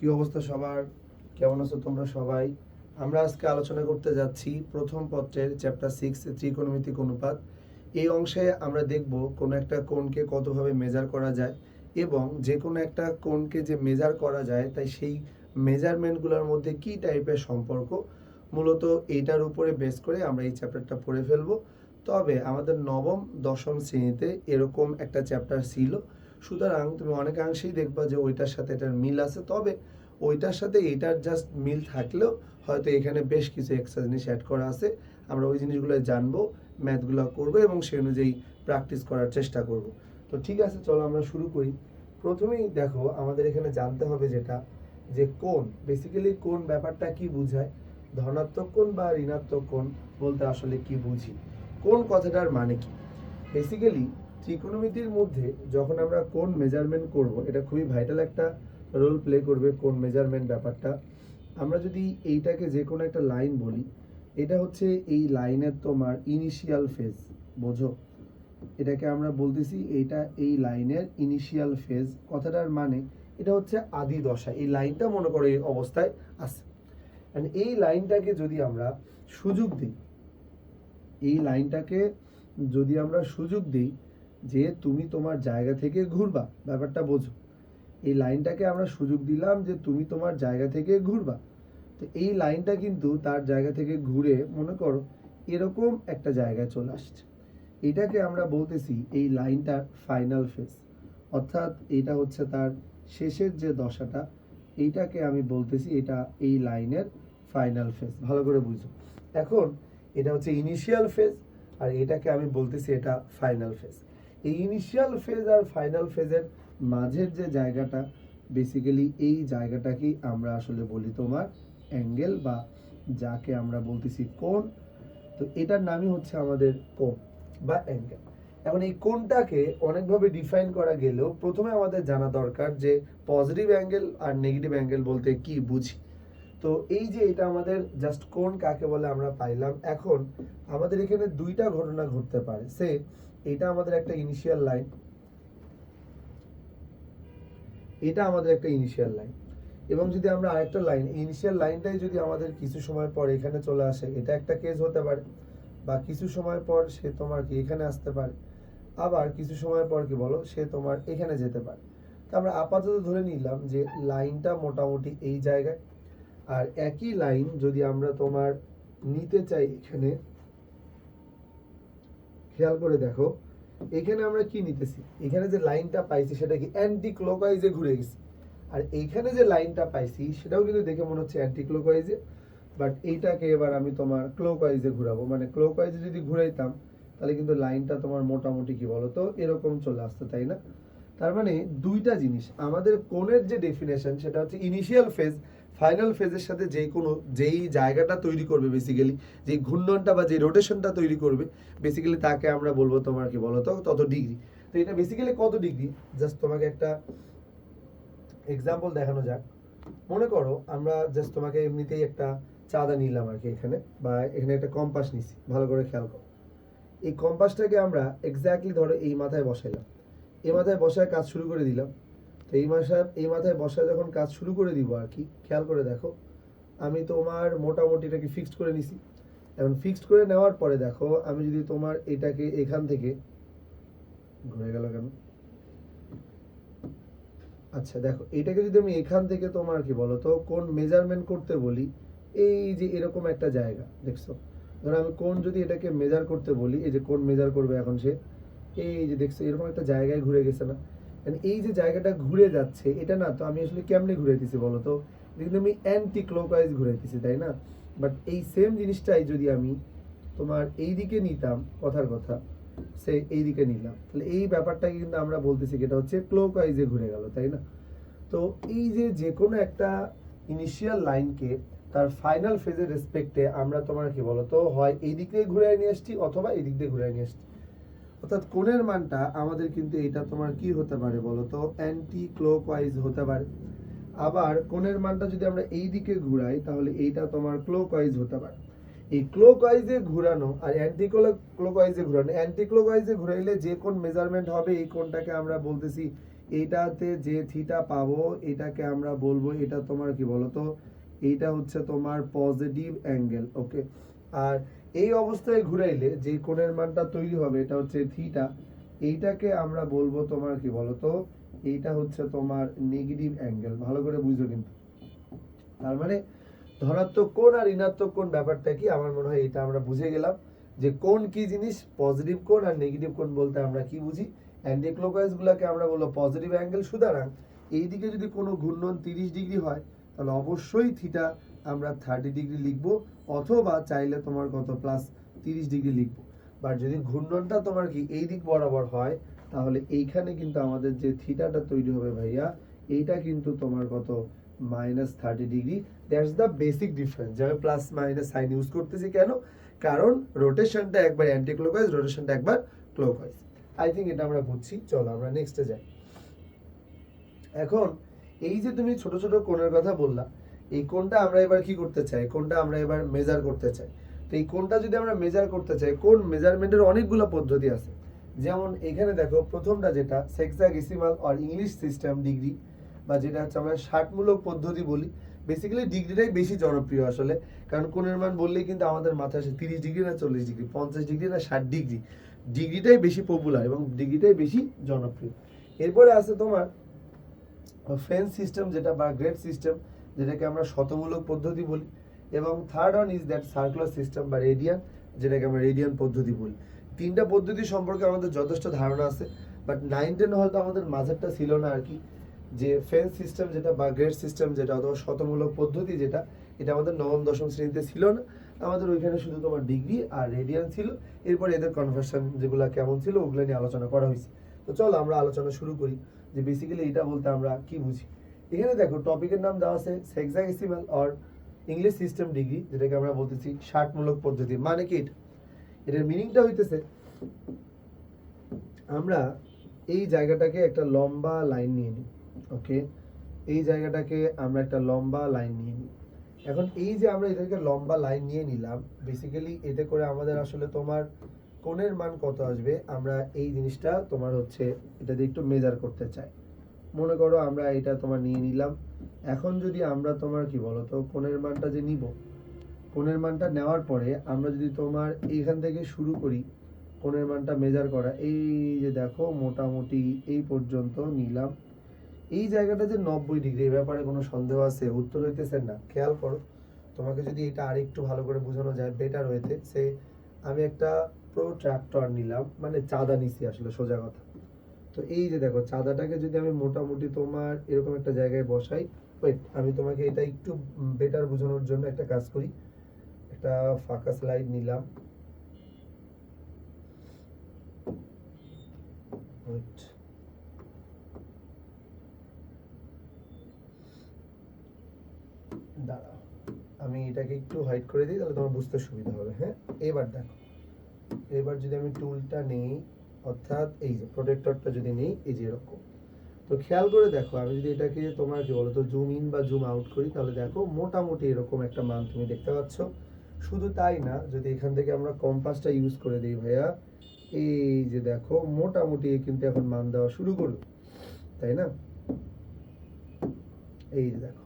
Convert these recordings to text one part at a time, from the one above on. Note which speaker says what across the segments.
Speaker 1: কি অবস্থা সবার? কেমন আছো তোমরা সবাই? আমরা আজকে আলোচনা করতে যাচ্ছি প্রথম পত্রের চ্যাপ্টার 6 ত্রিকোণমিতিক অনুপাত। এই অংশে আমরা দেখব কোনো একটা কোণকে কতভাবে মেজার করা যায় এবং যে কোনো একটা কোণকে যে মেজার করা যায় তাই সেই মেজারমেন্টগুলোর মধ্যে কি টাইপের সম্পর্ক, মূলত এইটার উপরে বেস করে আমরা এই চ্যাপ্টারটা পড়ে ফেলবো। তবে আমাদের নবম দশম শ্রেণীতে এরকম একটা চ্যাপ্টার ছিল, সুতরাং তুমি অনেকাংশেই দেখবা যে ওইটার সাথে এটার মিল আছে। তবে ওইটার সাথে এটার জাস্ট মিল থাকলেও হয়তো এখানে বেশ কিছু এক্সট্রা জিনিস অ্যাড করা আছে। আমরা ওই জিনিসগুলো জানবো, ম্যাথগুলো করবো এবং সেই অনুযায়ী প্র্যাকটিস করার চেষ্টা করব। তো ঠিক আছে, চলো আমরা শুরু করি। প্রথমেই দেখো, আমাদের এখানে জানতে হবে যেটা, যে কোণ, বেসিক্যালি কোণ ব্যাপারটা কি বোঝায়, ধনাত্মক কোণ বা ঋণাত্মক কোণ বলতে আসলে কি বুঝি, কোণ কথাটার মানে কি। বেসিক্যালি ত্রিকোণমিতির মধ্যে যখন আমরা কোণ মেজারমেন্ট করব, এটা খুবই ভাইটাল একটা রোল প্লে করবে কোণ মেজারমেন্ট ব্যাপারটা। আমরা যদি এইটাকে যে কোনো একটা লাইন বলি, এটা হচ্ছে এই লাইনের তোমার ইনিশিয়াল ফেজ, বোঝো? এটাকে আমরা বলতেছি এইটা এই লাইনের ইনিশিয়াল ফেজ। কথাটার মানে এটা হচ্ছে আদি দশা। এই লাইনটা মনে করো এই অবস্থায় আছে, এন্ড এই লাইনটাকে যদি আমরা সুযোগ দিই, এই লাইনটাকে যদি আমরা সুযোগ দিই যে তুমি তোমার জায়গা থেকে ঘুরবা, ব্যাপারটা বোঝো। এই লাইনটাকে আমরা সুযোগ দিলাম যে তুমি তোমার জায়গা থেকে ঘুরবা। তো এই লাইনটা কিন্তু তার জায়গা থেকে ঘুরে মনে করো এরকম একটা জায়গায় চলে আসছে। এটাকে আমরা বলতেছি এই লাইনটার ফাইনাল ফেজ, অর্থাৎ এটা হচ্ছে তার শেষের যে দশাটা, এইটাকে আমি বলতেছি এটা এই লাইনের ফাইনাল ফেজ। ভালো করে বুঝো। এখন এটা হচ্ছে ইনিশিয়াল ফেজ আর এটাকে আমি বলতেছি এটা ফাইনাল ফেজ। এই ইনিশিয়াল ফেজ আর ফাইনাল ফেজের মাঝের যে জায়গাটা, বেসিক্যালি এই জায়গাটাকেই আমরা আসলে বলি তোমার অ্যাঙ্গেল, বা যাকে আমরা বলতেছি কোণ। তো এটার নামই হচ্ছে আমাদের কোণ বা অ্যাঙ্গেল। এখন এই কোণটাকে অনেকভাবে ডিফাইন করা গেলেও প্রথমে আমাদের জানা দরকার যে পজিটিভ অ্যাঙ্গেল আর নেগেটিভ অ্যাঙ্গেল বলতে কি বুঝি। তো এই যে এটা আমাদের জাস্ট কোণ কাকে বলে আমরা পাইলাম। এখন আমাদের এখানে দুইটা ঘটনা ঘটতে পারে। সে এটা আমাদের একটা ইনিশিয়াল লাইন, এটা আমাদের একটা ইনিশিয়াল লাইন, এবং যদি আমরা আরেকটা লাইন, ইনিশিয়াল লাইনটাই যদি আমাদের কিছু সময় পর এখানে চলে আসে, এটা একটা কেস হতে পারে। বা কিছু সময় পর সে তোমার কি এখানে আসতে পারে, আবার কিছু সময় পর কি বলো সে তোমার এখানে যেতে পারে। তো আমরা আপাতত ধরে নিলাম যে লাইনটা মোটামুটি এই জায়গায়। আর একই লাইন যদি আমরা তোমার নিতে চাই এখানে, খেয়াল করে দেখো এখানে আমরা কি নিতেছি, এখানে যে লাইনটা পাইছি সেটা কি অ্যান্টি ক্লকওয়াইজে ঘুরে গেছে, আর এইখানে যে লাইনটা পাইছি সেটাও কিন্তু দেখে মনে হচ্ছে অ্যান্টি ক্লকওয়াইজে। বাট এইটাকে এবার আমি তোমার ক্লকওয়াইজে ঘুরাবো, মানে ক্লকওয়াইজে যদি ঘুরাইতাম তাহলে কিন্তু লাইনটা তোমার মোটামুটি কি বলতো এরকম চলে আসতো, তাই না? তার মানে দুইটা জিনিস, আমাদের কোণের যে ডেফিনেশন সেটা হচ্ছে ইনিশিয়াল ফেজ ফাইনাল ফেজের সাথে যেই জায়গাটা তৈরি করবে, বেসিক্যালি যে ঘূর্ণনটা বা যে রোটেশনটা তৈরি করবে, বেসিক্যালি তাকে আমরা বলবো তোমার কি বলতো তত ডিগ্রি। তো এটা বেসিক্যালি কত ডিগ্রি, জাস্ট তোমাকে একটা এক্সাম্পল দেখানো যাক। মনে করো আমরা জাস্ট তোমাকে এমনিতেই একটা চাঁদা নিলাম আর কি এখানে, বা এখানে একটা কম্পাস নিছি, ভালো করে খেয়াল করো। এই কম্পাসটাকে আমরা এক্স্যাক্টলি ধরো এই মাথায় বসাইলাম, এই মাথায় বসায় কাজ শুরু করে দিলাম। তো এই মাথায় বসায় যখন কাজ শুরু করে দিব আর কি, খেয়াল করে দেখো আমি তোমার মোটামুটি এটাকে ফিক্সড করে নিছি। এখন ফিক্সড করে নেওয়ার পরে দেখো আমি যদি তোমার এটাকে এখান থেকে, ঘুরে গেল কেন, আচ্ছা দেখো এটাকে যদি আমি এখান থেকে তোমার কি বলতো কোন মেজারমেন্ট করতে বলি, এই যে এরকম একটা জায়গা দেখছো, ধরো আমি কোন যদি এটাকে মেজার করতে বলি, এই যে কোন মেজার করবে এখন সে, এই যে দেখছো এরকম একটা জায়গায় ঘুরে গেছে না। এই যে জায়গাটা ঘুরে যাচ্ছে এটা না, তো আমি আসলে কেমনে ঘুরাইতেছি বলো তো, কিন্তু আমি অ্যান্টি ক্লকওয়াইজ ঘুরাইতেছি, তাই না? বাট এই সেম জিনিসটাই যদি আমি তোমার এই দিকে নিতাম, কথার কথা সে এই দিকে নিলাম, তাহলে এই ব্যাপারটাকে কিন্তু আমরা বলতেছি এটা হচ্ছে ক্লকওয়াইজে ঘুরে গেল, তাই না? তো এই যে কোনো একটা ইনিশিয়াল লাইনকে তার ফাইনাল ফেজের রেসপেক্টে আমরা তোমার কি বলতো হয় এই দিক দিয়ে ঘুরে নিয়ে আসছি অথবা এই দিক দিয়ে ঘুরে নিয়ে আসছি। অর্থাৎ কোণের মানটা আমাদের কিন্তু এটা তোমার কি হতে পারে বলতো অ্যান্টি ক্লকওয়াইজ হতে পারে। আবার কোণের মানটা যদি আমরা এই দিকে ঘুরাই তাহলে এইটা তোমার ক্লকওয়াইজ হতে পারে। এই ক্লকওয়াইজে ঘুরানো আর অ্যান্টি ক্লকওয়াইজে ঘুরানো, অ্যান্টি ক্লকওয়াইজে ঘুরাইলে যে কোণ মেজারমেন্ট হবে এই কোণটাকে আমরা বলতেছি এটাতে যে থিটা পাবো এটাকে আমরা বলবো এটা তোমার কি বলতো, এইটা হচ্ছে তোমার পজিটিভ অ্যাঙ্গেল। ওকে, আর এই অবস্থায় ঘুরাইলে যে কোণের মানটা তৈরি হবে এটা হচ্ছে থিটা, এইটাকে আমরা বলবো তোমার কি বলতো, এইটা হচ্ছে তোমার নেগেটিভ অ্যাঙ্গেল। ভালো করে বুঝো কিন্তু, তার মানে ধনাত্মক কোণ আর ঋণাত্মক কোণ ব্যাপারটা কি, আমার মনে হয় এটা আমরা বুঝে গেলাম যে কোণ কি জিনিস। পজিটিভ কোণ আর নেগেটিভ কোণ বলতে আমরা কি বুঝি, অ্যান্টি ক্লকওয়াইজ গুলাকে আমরা বলবো পজিটিভ অ্যাঙ্গেল। সুতরাং এইদিকে যদি কোনো ঘূর্ণন 30 ডিগ্রি হয় তাহলে অবশ্যই থিটা আমরা 30 ডিগ্রি লিখবো, অথবা চাইলে তোমার কত প্লাস 30 ডিগ্রি লিখবো। বাট যদি ঘূর্ণনটা তোমার কি এই দিক বরাবর হয় তাহলে এইখানে কিন্তু আমাদের যে থিটাটা তৈরি হবে ভাইয়া, এইটা কিন্তু তোমার কত -30 degree. That's the basic difference. যে আমি প্লাস মাইনাস সাইন ইউজ করতেছি কেন, কারণ রোটেশনটা একবার অ্যান্টি ক্লকওয়াইজ, রোটেশনটা একবার ক্লকওয়াইজ। আই থিঙ্ক এটা আমরা বুঝছি। চলো আমরা নেক্সটে যাই। এখন এই যে তুমি ছোট ছোট কোণের কথা বললা, এই কোণটা আমরা এবার কি করতে চাই, কোণটা আমরা এবার মেজার করতে চাই। তো এই কোণটা যদি আমরা মেজার করতে চাই, কোণ মেজারমেন্টের অনেকগুলো পদ্ধতি আছে। যেমন এখানে দেখো প্রথমটা যেটা সেক্সাডেসিমাল অর ইংলিশ সিস্টেম ডিগ্রি, বা যেটা হচ্ছে আমরা ষাটমূলক পদ্ধতি বলি। বেসিক্যালি ডিগ্রিটাই বেশি জনপ্রিয় আসলে, কারণ কোণের মান বললেই কিন্তু আমাদের মাথায় আসে 30 ডিগ্রি না 40 ডিগ্রি, 50 ডিগ্রি না 60 ডিগ্রি। ডিগ্রিটাই বেশি পপুলার এবং ডিগ্রিটাই বেশি জনপ্রিয়। এরপরে আছে তোমার ফ্রেঞ্চ সিস্টেম যেটা, বা গ্রেড সিস্টেম যেটাকে আমরা শতমূলক পদ্ধতি বলি। এবং third one is that circular system বা রেডিয়ান, যেটাকে আমরা রেডিয়ান পদ্ধতি বলি। তিনটা পদ্ধতি সম্পর্কে আমাদের যথেষ্ট ধারণা আছে, বাট 9-10 হয়তো আমাদের মাঝেরটা ছিল না আর কি, যে ফ্রেঞ্চ সিস্টেম যেটা বা গ্রেড সিস্টেম যেটা অথবা শতমূলক পদ্ধতি যেটা, এটা আমাদের নবম দশম শ্রেণীতে ছিল না। আমাদের ওইখানে শুধু তোমার ডিগ্রি আর রেডিয়ান ছিল। এরপর এদের কনভার্সন যেগুলো কেমন ছিল ওগুলো নিয়ে আলোচনা করা হয়েছে। তো চলো আমরা আলোচনা শুরু করি যে বেসিক্যালি এটা বলতে আমরা কি বুঝি। এখানে দেখো টপিকের নাম দেওয়া আছে সেক্সাডেসিমাল অর ইংলিশ সিস্টেম ডিগ্রি, যেটাকে আমরা বলতেছি ষাটমূলক পদ্ধতি। মানে কি এটার মিনিংটা হইতেছে, আমরা এই জায়গাটাকে একটা লম্বা লাইন নিয়ে নিই। ওকে, এই জায়গাটাকে আমরা একটা লম্বা লাইন নিয়ে নিই। এখন এই যে আমরা এদেরকে লম্বা লাইন নিয়ে নিলাম, বেসিক্যালি এতে করে আমাদের আসলে তোমার কোণের মান কত আসবে, আমরা এই জিনিসটা তোমার হচ্ছে এটা দিয়ে একটু মেজার করতে চাই। মনে করো আমরা এটা তোমার নিয়ে নিলাম। এখন যদি আমরা তোমার কি বলতো কোণের মানটা যে নিব, কোণের মানটা নেওয়ার পরে আমরা যদি তোমার এইখান থেকে শুরু করি কোণের মানটা মেজার করা, এই যে দেখো মোটামুটি এই পর্যন্ত নিলাম। এই জায়গাটা যে 90 ডিগ্রি, এই ব্যাপারে কোনো সন্দেহ আছে? উত্তর হইতেছে না। খেয়াল করো, তোমাকে যদি এটা আরেকটু ভালো করে বোঝানো যায় বেটার হইতে, সে আমি একটা প্রোট্রাক্টর নিলাম, মানে চাঁদা নিছি আসলে সোজা কথা। তো এই যে দেখো চাঁদাটাকে যদি আমি মোটামুটি তোমার এরকম একটা জায়গায় বসাই, ওয়েট আমি তোমাকে এটা একটু বেটার বোঝানোর জন্য একটা কাজ করি। একটা ফাঁকা স্লাইড নিলাম, ওয়েট, দাঁড়াও আমি এটাকে একটু হাইড করে দিই, তাহলে তোমার বুঝতে সুবিধা হবে। হ্যাঁ, এবার দেখো, এবার যদি আমি টুলটা নেই, অর্থাৎ এই যে প্রোটেক্টরটা যদি নেই, এই যে এরকম, তো খেয়াল করে দেখো আমি যদি এটাকে তোমার কি বলতো জুম ইন বা জুম আউট করি, তাহলে দেখো মোটামুটি এরকম একটা মান তুমি দেখতে পাচ্ছ। শুধু তাই না, যদি এখান থেকে আমরা কম্পাসটা ইউজ করে দিই ভাইয়া, এই যে দেখো মোটামুটি কিন্তু এখন মান দেওয়া শুরু করলো, তাই না? এই যে দেখো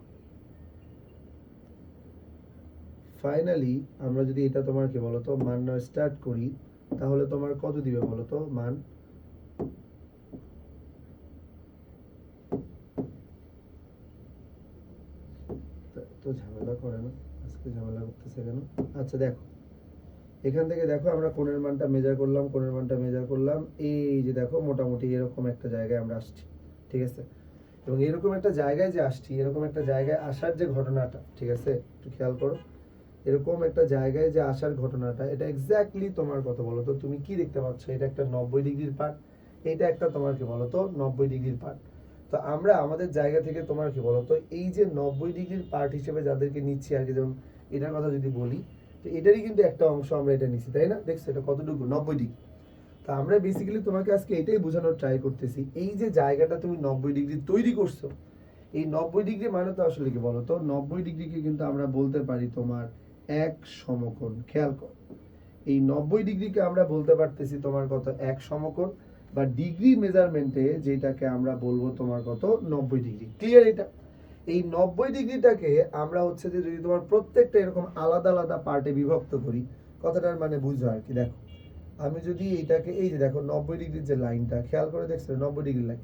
Speaker 1: ফাইনালি আমরা যদি এটা তোমার কি বলতো মান নেওয়া স্টার্ট করি, তাহলে তোমার কত দিবে বলতো মান? তো ঝামেলা করে না, আজকে ঝামেলা করতেছে কেন? আচ্ছা দেখো, এখান থেকে দেখো আমরা কোণের মানটা মেজার করলাম, কোণের মানটা মেজার করলাম, এই যে দেখো মোটামুটি এরকম একটা জায়গায় আমরা আসছি, ঠিক আছে? এবং এরকম একটা জায়গায় যে আসছি, এরকম একটা জায়গায় আসার যে ঘটনাটা, ঠিক আছে, একটু খেয়াল করো, এরকম একটা জায়গায় যে আসার ঘটনাটা, এটা এক্স্যাক্টলি তোমার কত বলো তো, তুমি কি দেখতে পাচ্ছ? এটা একটা 90 ডিগ্রির পার্ট, এটা একটা তোমার কি বলতো 90 ডিগ্রির পার্ট। তো আমরা আমাদের জায়গা থেকে তোমার কি বলতো এই যে 90 ডিগ্রির পার্ট হিসেবে যাদেরকে নিচ্ছি আর কি, যেমন এটার কথা যদি বলি, তো এটারই কিন্তু একটা অংশ আমরা এটা নিচ্ছি, তাই না? দেখছো এটা কতটুকু 90 ডিগ্রি। তো আমরা বেসিক্যালি তোমাকে আজকে এটাই বোঝানোর ট্রাই করতেছি, এই যে জায়গাটা তুমি 90 ডিগ্রি তৈরি করছো, এই 90 ডিগ্রি মানে তো আসলে কি বলতো 90 ডিগ্রিকে কিন্তু আমরা বলতে পারি তোমার এক সমকোণ। খেয়াল কর, এই 90 ডিগ্রিকে আমরা বলতে পারতেছি তোমার কত? এক সমকোণ। বা ডিগ্রি মেজারমেন্টে যেটাকে আমরা বলবো তোমার কত 90 ডিগ্রি। ক্লিয়ার? এটা এই 90 ডিগ্রিটাকে আমরা হচ্ছে যে যদি তোমার প্রত্যেকটা এরকম আলাদা আলাদা পার্টে বিভক্ত করি, কথাটার মানে বুঝো আর কি। দেখো আমি যদি এইটাকে, এই যে দেখো 90 ডিগ্রির যে লাইনটা খেয়াল করে দেখছো, 90 ডিগ্রি লাইন,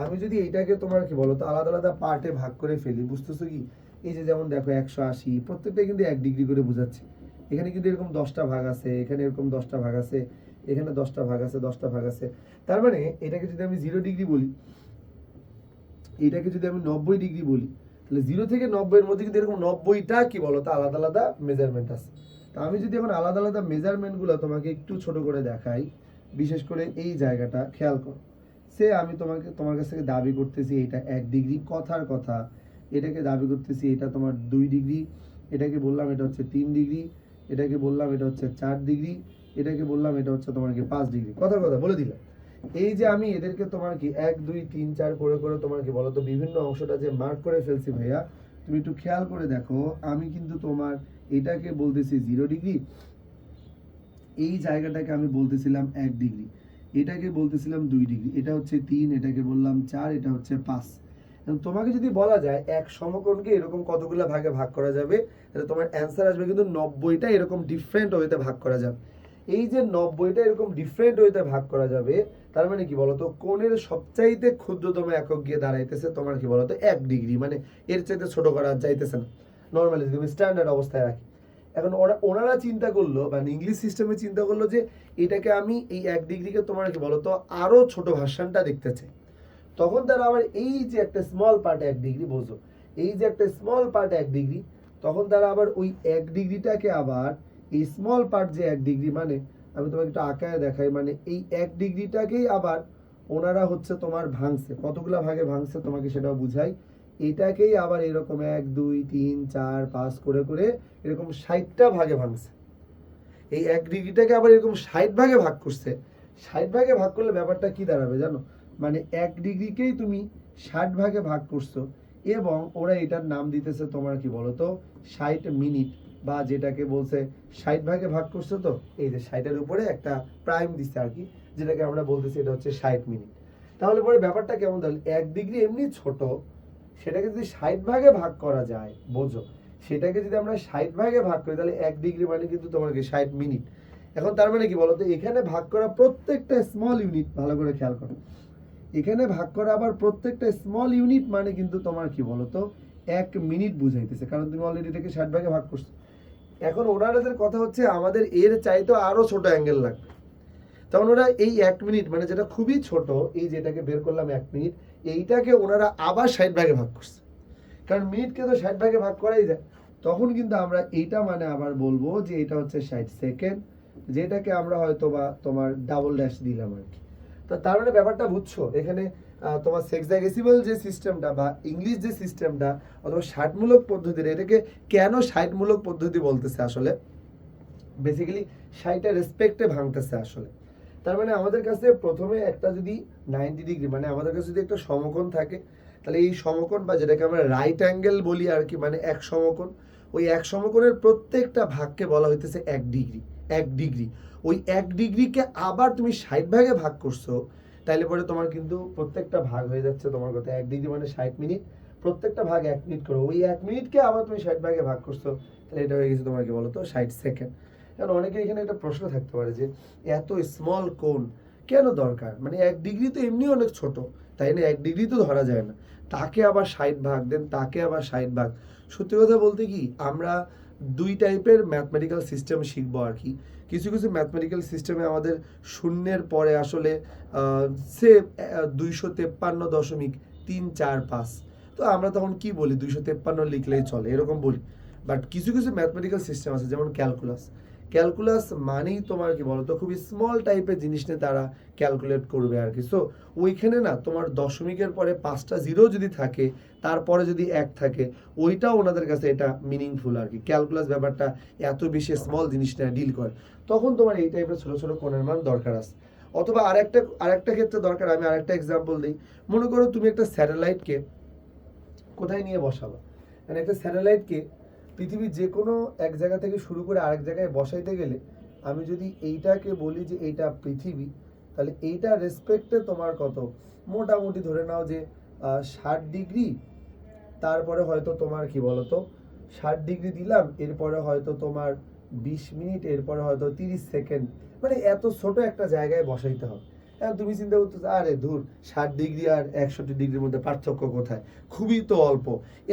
Speaker 1: আমি যদি এইটাকে তোমার কি বলো তো আলাদা আলাদা পার্টে ভাগ করে ফেলি, বুঝতেছো কি? এই যে যেমন দেখো 180, প্রত্যেকটা কিন্তু 1 ডিগ্রি করে বোঝাচ্ছে। এখানে কিন্তু এরকম 10টা ভাগ আছে, এখানে এরকম 10টা ভাগ আছে, এখানে 10টা ভাগ আছে, 10টা ভাগ আছে। তার মানে এটাকে যদি আমি 0 ডিগ্রি বলি, এটাকে যদি আমি 90 ডিগ্রি বলি, তাহলে 0 থেকে 90-এর মধ্যে কিন্তু এরকম 90টা কি বলতো আলাদা আলাদা মেজারমেন্ট আছে। তা আমি যদি এখন আলাদা আলাদা মেজারমেন্টগুলো তোমাকে একটু ছোট করে দেখাই, বিশেষ করে এই জায়গাটা খেয়াল করো। সে আমি তোমার কাছ থেকে দাবি করতেছি এটা 1 ডিগ্রি, কথার কথা। এটাকে দাবি করতেছি এটা তোমার 2 ডিগ্রি, এটাকে বললাম এটা হচ্ছে 3 ডিগ্রি, এটাকে বললাম এটা হচ্ছে 4 ডিগ্রি, এটাকে বললাম এটা হচ্ছে তোমার কি 5 ডিগ্রি, কথার কথা বলে দিলাম। এই যে আমি এদেরকে তোমার কি 1 2 3 4 করে করে তোমার কি বলতো বিভিন্ন অংশটা যে মার্ক করে ফেলছি ভাইয়া, তুমি একটু খেয়াল করে দেখো। আমি কিন্তু তোমার এটাকে বলতেছি 0 ডিগ্রি, এই জায়গাটাকে আমি বলতেছিলাম 1 ডিগ্রি, এটাকে বলতেছিলাম 2 ডিগ্রি, এটা হচ্ছে 3, এটাকে বললাম 4, এটা হচ্ছে 5। তোমাকে যদি বলা যায় এক সমকোণকে এরকম কতগুলো ভাগে ভাগ করা যাবে, তাহলে তোমার অ্যান্সার আসবে কিন্তু 90টা এরকম ডিফারেন্ট ওয়েতে ভাগ করা যাবে। এই যে 90টা এরকম ডিফারেন্ট ওয়েতে ভাগ করা যাবে, তার মানে কি বলতো কোণের সবচাইতে ক্ষুদ্রতম একক গিয়ে দাঁড়াইতেছে তোমার কি বলতো 1 ডিগ্রি, মানে এর চাইতে ছোট করা যাইতেছে না নর্মালি যদি স্ট্যান্ডার্ড অবস্থায় রাখি। এখন ওনারা চিন্তা করলো, মানে ইংলিশ সিস্টেমে চিন্তা করলো যে এটাকে আমি এই 1 ডিগ্রিকে তোমার কি বলতো আরো ছোট ভার্সনটা দেখতে চাই। তখন তারা আবার এই যে একটা স্মল পার্ট 1 ডিগ্রি, বোঝো এই যে একটা স্মল পার্ট 1 ডিগ্রি, তখন তারা আবার ওই 1 ডিগ্রিটাকে আবার এই স্মল পার্ট যে 1 ডিগ্রি, মানে আমি তোমাকে একটু আঁকায় দেখাই, মানে এই 1 ডিগ্রিটাকেই আবার ওনারা হচ্ছে তোমার ভাঙছে, কতগুলা ভাগে ভাঙছে তোমাকে সেটাও বুঝাই। এটাকেই আবার এরকম 1 2 3 4 5 করে করে এরকম 60টা ভাগে ভাঙছে। এই 1 ডিগ্রিটাকে আবার এরকম 60 ভাগে ভাগ করছে। 60 ভাগে ভাগ করলে ব্যাপারটা কি দাঁড়াবে জানো? মানে 1 ডিগ্রিকেই তুমি 60 ভাগে ভাগ করছো, এবং ওরা এটার নাম দিতেছে তোমার কি বলতো 60 মিনিট, বা যেটাকে বলছে 60 ভাগে ভাগ করছো, তো এই যে 60-এর উপরে একটা প্রাইম দিচ্ছে আর কি, যেটাকে আমরা বলতেছি এটা হচ্ছে 60 মিনিট। তাহলে পরে ব্যাপারটা কেমন? তাহলে 1 ডিগ্রি এমনি ছোট, সেটাকে যদি 60 ভাগে ভাগ করা যায়, বোঝো সেটাকে যদি আমরা 60 ভাগে ভাগ করি, তাহলে 1 ডিগ্রি মানে কিন্তু তোমার কি 60 মিনিট। এখন তার মানে কি বলতো এখানে ভাগ করা প্রত্যেকটা স্মল ইউনিট, ভালো করে খেয়াল করো, এখানে ভাগ করা আবার প্রত্যেকটা স্মল ইউনিট মানে কিন্তু তোমার কি বলতো 1 মিনিট বুঝাইতেছে, কারণ তুমি অলরেডি এটাকে 60 ভাগে ভাগ করছো। এখন ওনাদের কথা হচ্ছে আমাদের এর চাইতে আরো ছোট অ্যাঙ্গেল লাগবে। তখন ওরা এই 1 মিনিট মানে যেটা খুবই ছোট, এই যেটাকে বের করলাম 1 মিনিট, এইটাকে ওনারা আবার 60 ভাগে ভাগ করছে, কারণ মিনিটকে তো 60 ভাগে ভাগ করাই যায়। তখন কিন্তু আমরা এইটা মানে আবার বলবো যে এটা হচ্ছে 60 সেকেন্ড, যেটাকে আমরা হয়তো বা তোমার ডাবল ড্যাশ দিলাম আর কি। তো তার মানে ব্যাপারটা বুঝছো এখানে তোমার সেক্সাডেসিমাল যে সিস্টেমটা বা ইংলিশ যে সিস্টেমটা অথবা ষাটমূলক পদ্ধতির, এটাকে কেন ষাটমূলক পদ্ধতি বলতেছে আসলে, বেসিক্যালি 60টা রেসপেক্টে ভাঙতেছে আসলে। তার মানে আমাদের কাছে প্রথমে একটা যদি 90 ডিগ্রি, মানে আমাদের কাছে যদি একটা সমকোণ থাকে, তাহলে এই সমকোণ বা যেটাকে আমরা রাইট অ্যাঙ্গেল বলি আর কি, মানে এক সমকোণ, ওই এক সমকোণের প্রত্যেকটা ভাগকে বলা হইতেছে 1 ডিগ্রি। 1 ডিগ্রি, ওই 1 ডিগ্রিকে আবার তুমি 60 ভাগে ভাগ করছো, তাইলে পরে তোমার কিন্তু প্রত্যেকটা ভাগ হয়ে যাচ্ছে তোমার কথা 1 ডিগ্রি মানে 60 মিনিট, প্রত্যেকটা ভাগ 1 মিনিট করো, ওই 1 মিনিটকে আবার তুমি 60 ভাগে ভাগ করছো, তাহলে এটা হয়ে গেছে তোমার কি বলতো 60 সেকেন্ড। কারণ অনেকে এখানে একটা প্রশ্ন থাকতে পারে যে এত স্মল কোণ কেন দরকার, মানে 1 ডিগ্রি তো এমনি অনেক ছোট, তাই না? 1 ডিগ্রি তো ধরা যায় না, তাকে আবার 60 ভাগ দেন, তাকে আবার 60 ভাগ। সত্যি কথা বলতে কি আমরা 2 টাইপের ম্যাথমেটিক্যাল সিস্টেম শিখবো আর কি। কিছু কিছু ম্যাথমেটিক্যাল সিস্টেমে আমাদের শূন্যের পরে আসলে সে 253.345, তো আমরা তখন কি বলি 253 লিখলেই চলে এরকম বলি। বাট কিছু কিছু ম্যাথমেটিক্যাল সিস্টেম আছে যেমন ক্যালকুলাস, ক্যালকুলাস মানেই তোমার কি বলতো খুবই স্মল টাইপের জিনিস নিয়ে তারা ক্যালকুলেট করবে আর কি। সো ওইখানে না তোমার দশমিকের পরে 5টা জিরো যদি থাকে, তারপরে যদি 1 থাকে, ওইটাও ওনাদের কাছে এটা মিনিংফুল আর কি। ক্যালকুলাস ব্যাপারটা এত বেশি স্মল জিনিস নিয়ে ডিল করে, তখন তোমার এই টাইপের ছোট ছোট কোণের মান দরকার আছে। অথবা আরেকটা ক্ষেত্রে দরকার, আমি আরেকটা এক্সাম্পল দিই। মনে করো তুমি একটা স্যাটেলাইটকে কোথায় নিয়ে বসাবা, মানে একটা স্যাটেলাইটকে পৃথিবীর যে কোনো এক জায়গা থেকে শুরু করে আরেক জায়গায় বসাইতে গেলে, আমি যদি এইটাকে বলি যে এইটা পৃথিবী, তাহলে এইটা রেসপেক্টে তোমার কত, মোটামুটি ধরে নাও যে 60 ডিগ্রি, তারপরে হয়তো তোমার কি বলতো 60 ডিগ্রি দিলাম, এরপরে হয়তো তোমার 20 মিনিট, এরপরে হয়তো 30 সেকেন্ড, মানে এত ছোট একটা জায়গায় বসাইতে হবে। এখন তুমি চিন্তা করতেছো আরে ধুর, 60 ডিগ্রি আর 61 ডিগ্রির মধ্যে পার্থক্য কোথায়, খুবই তো অল্প,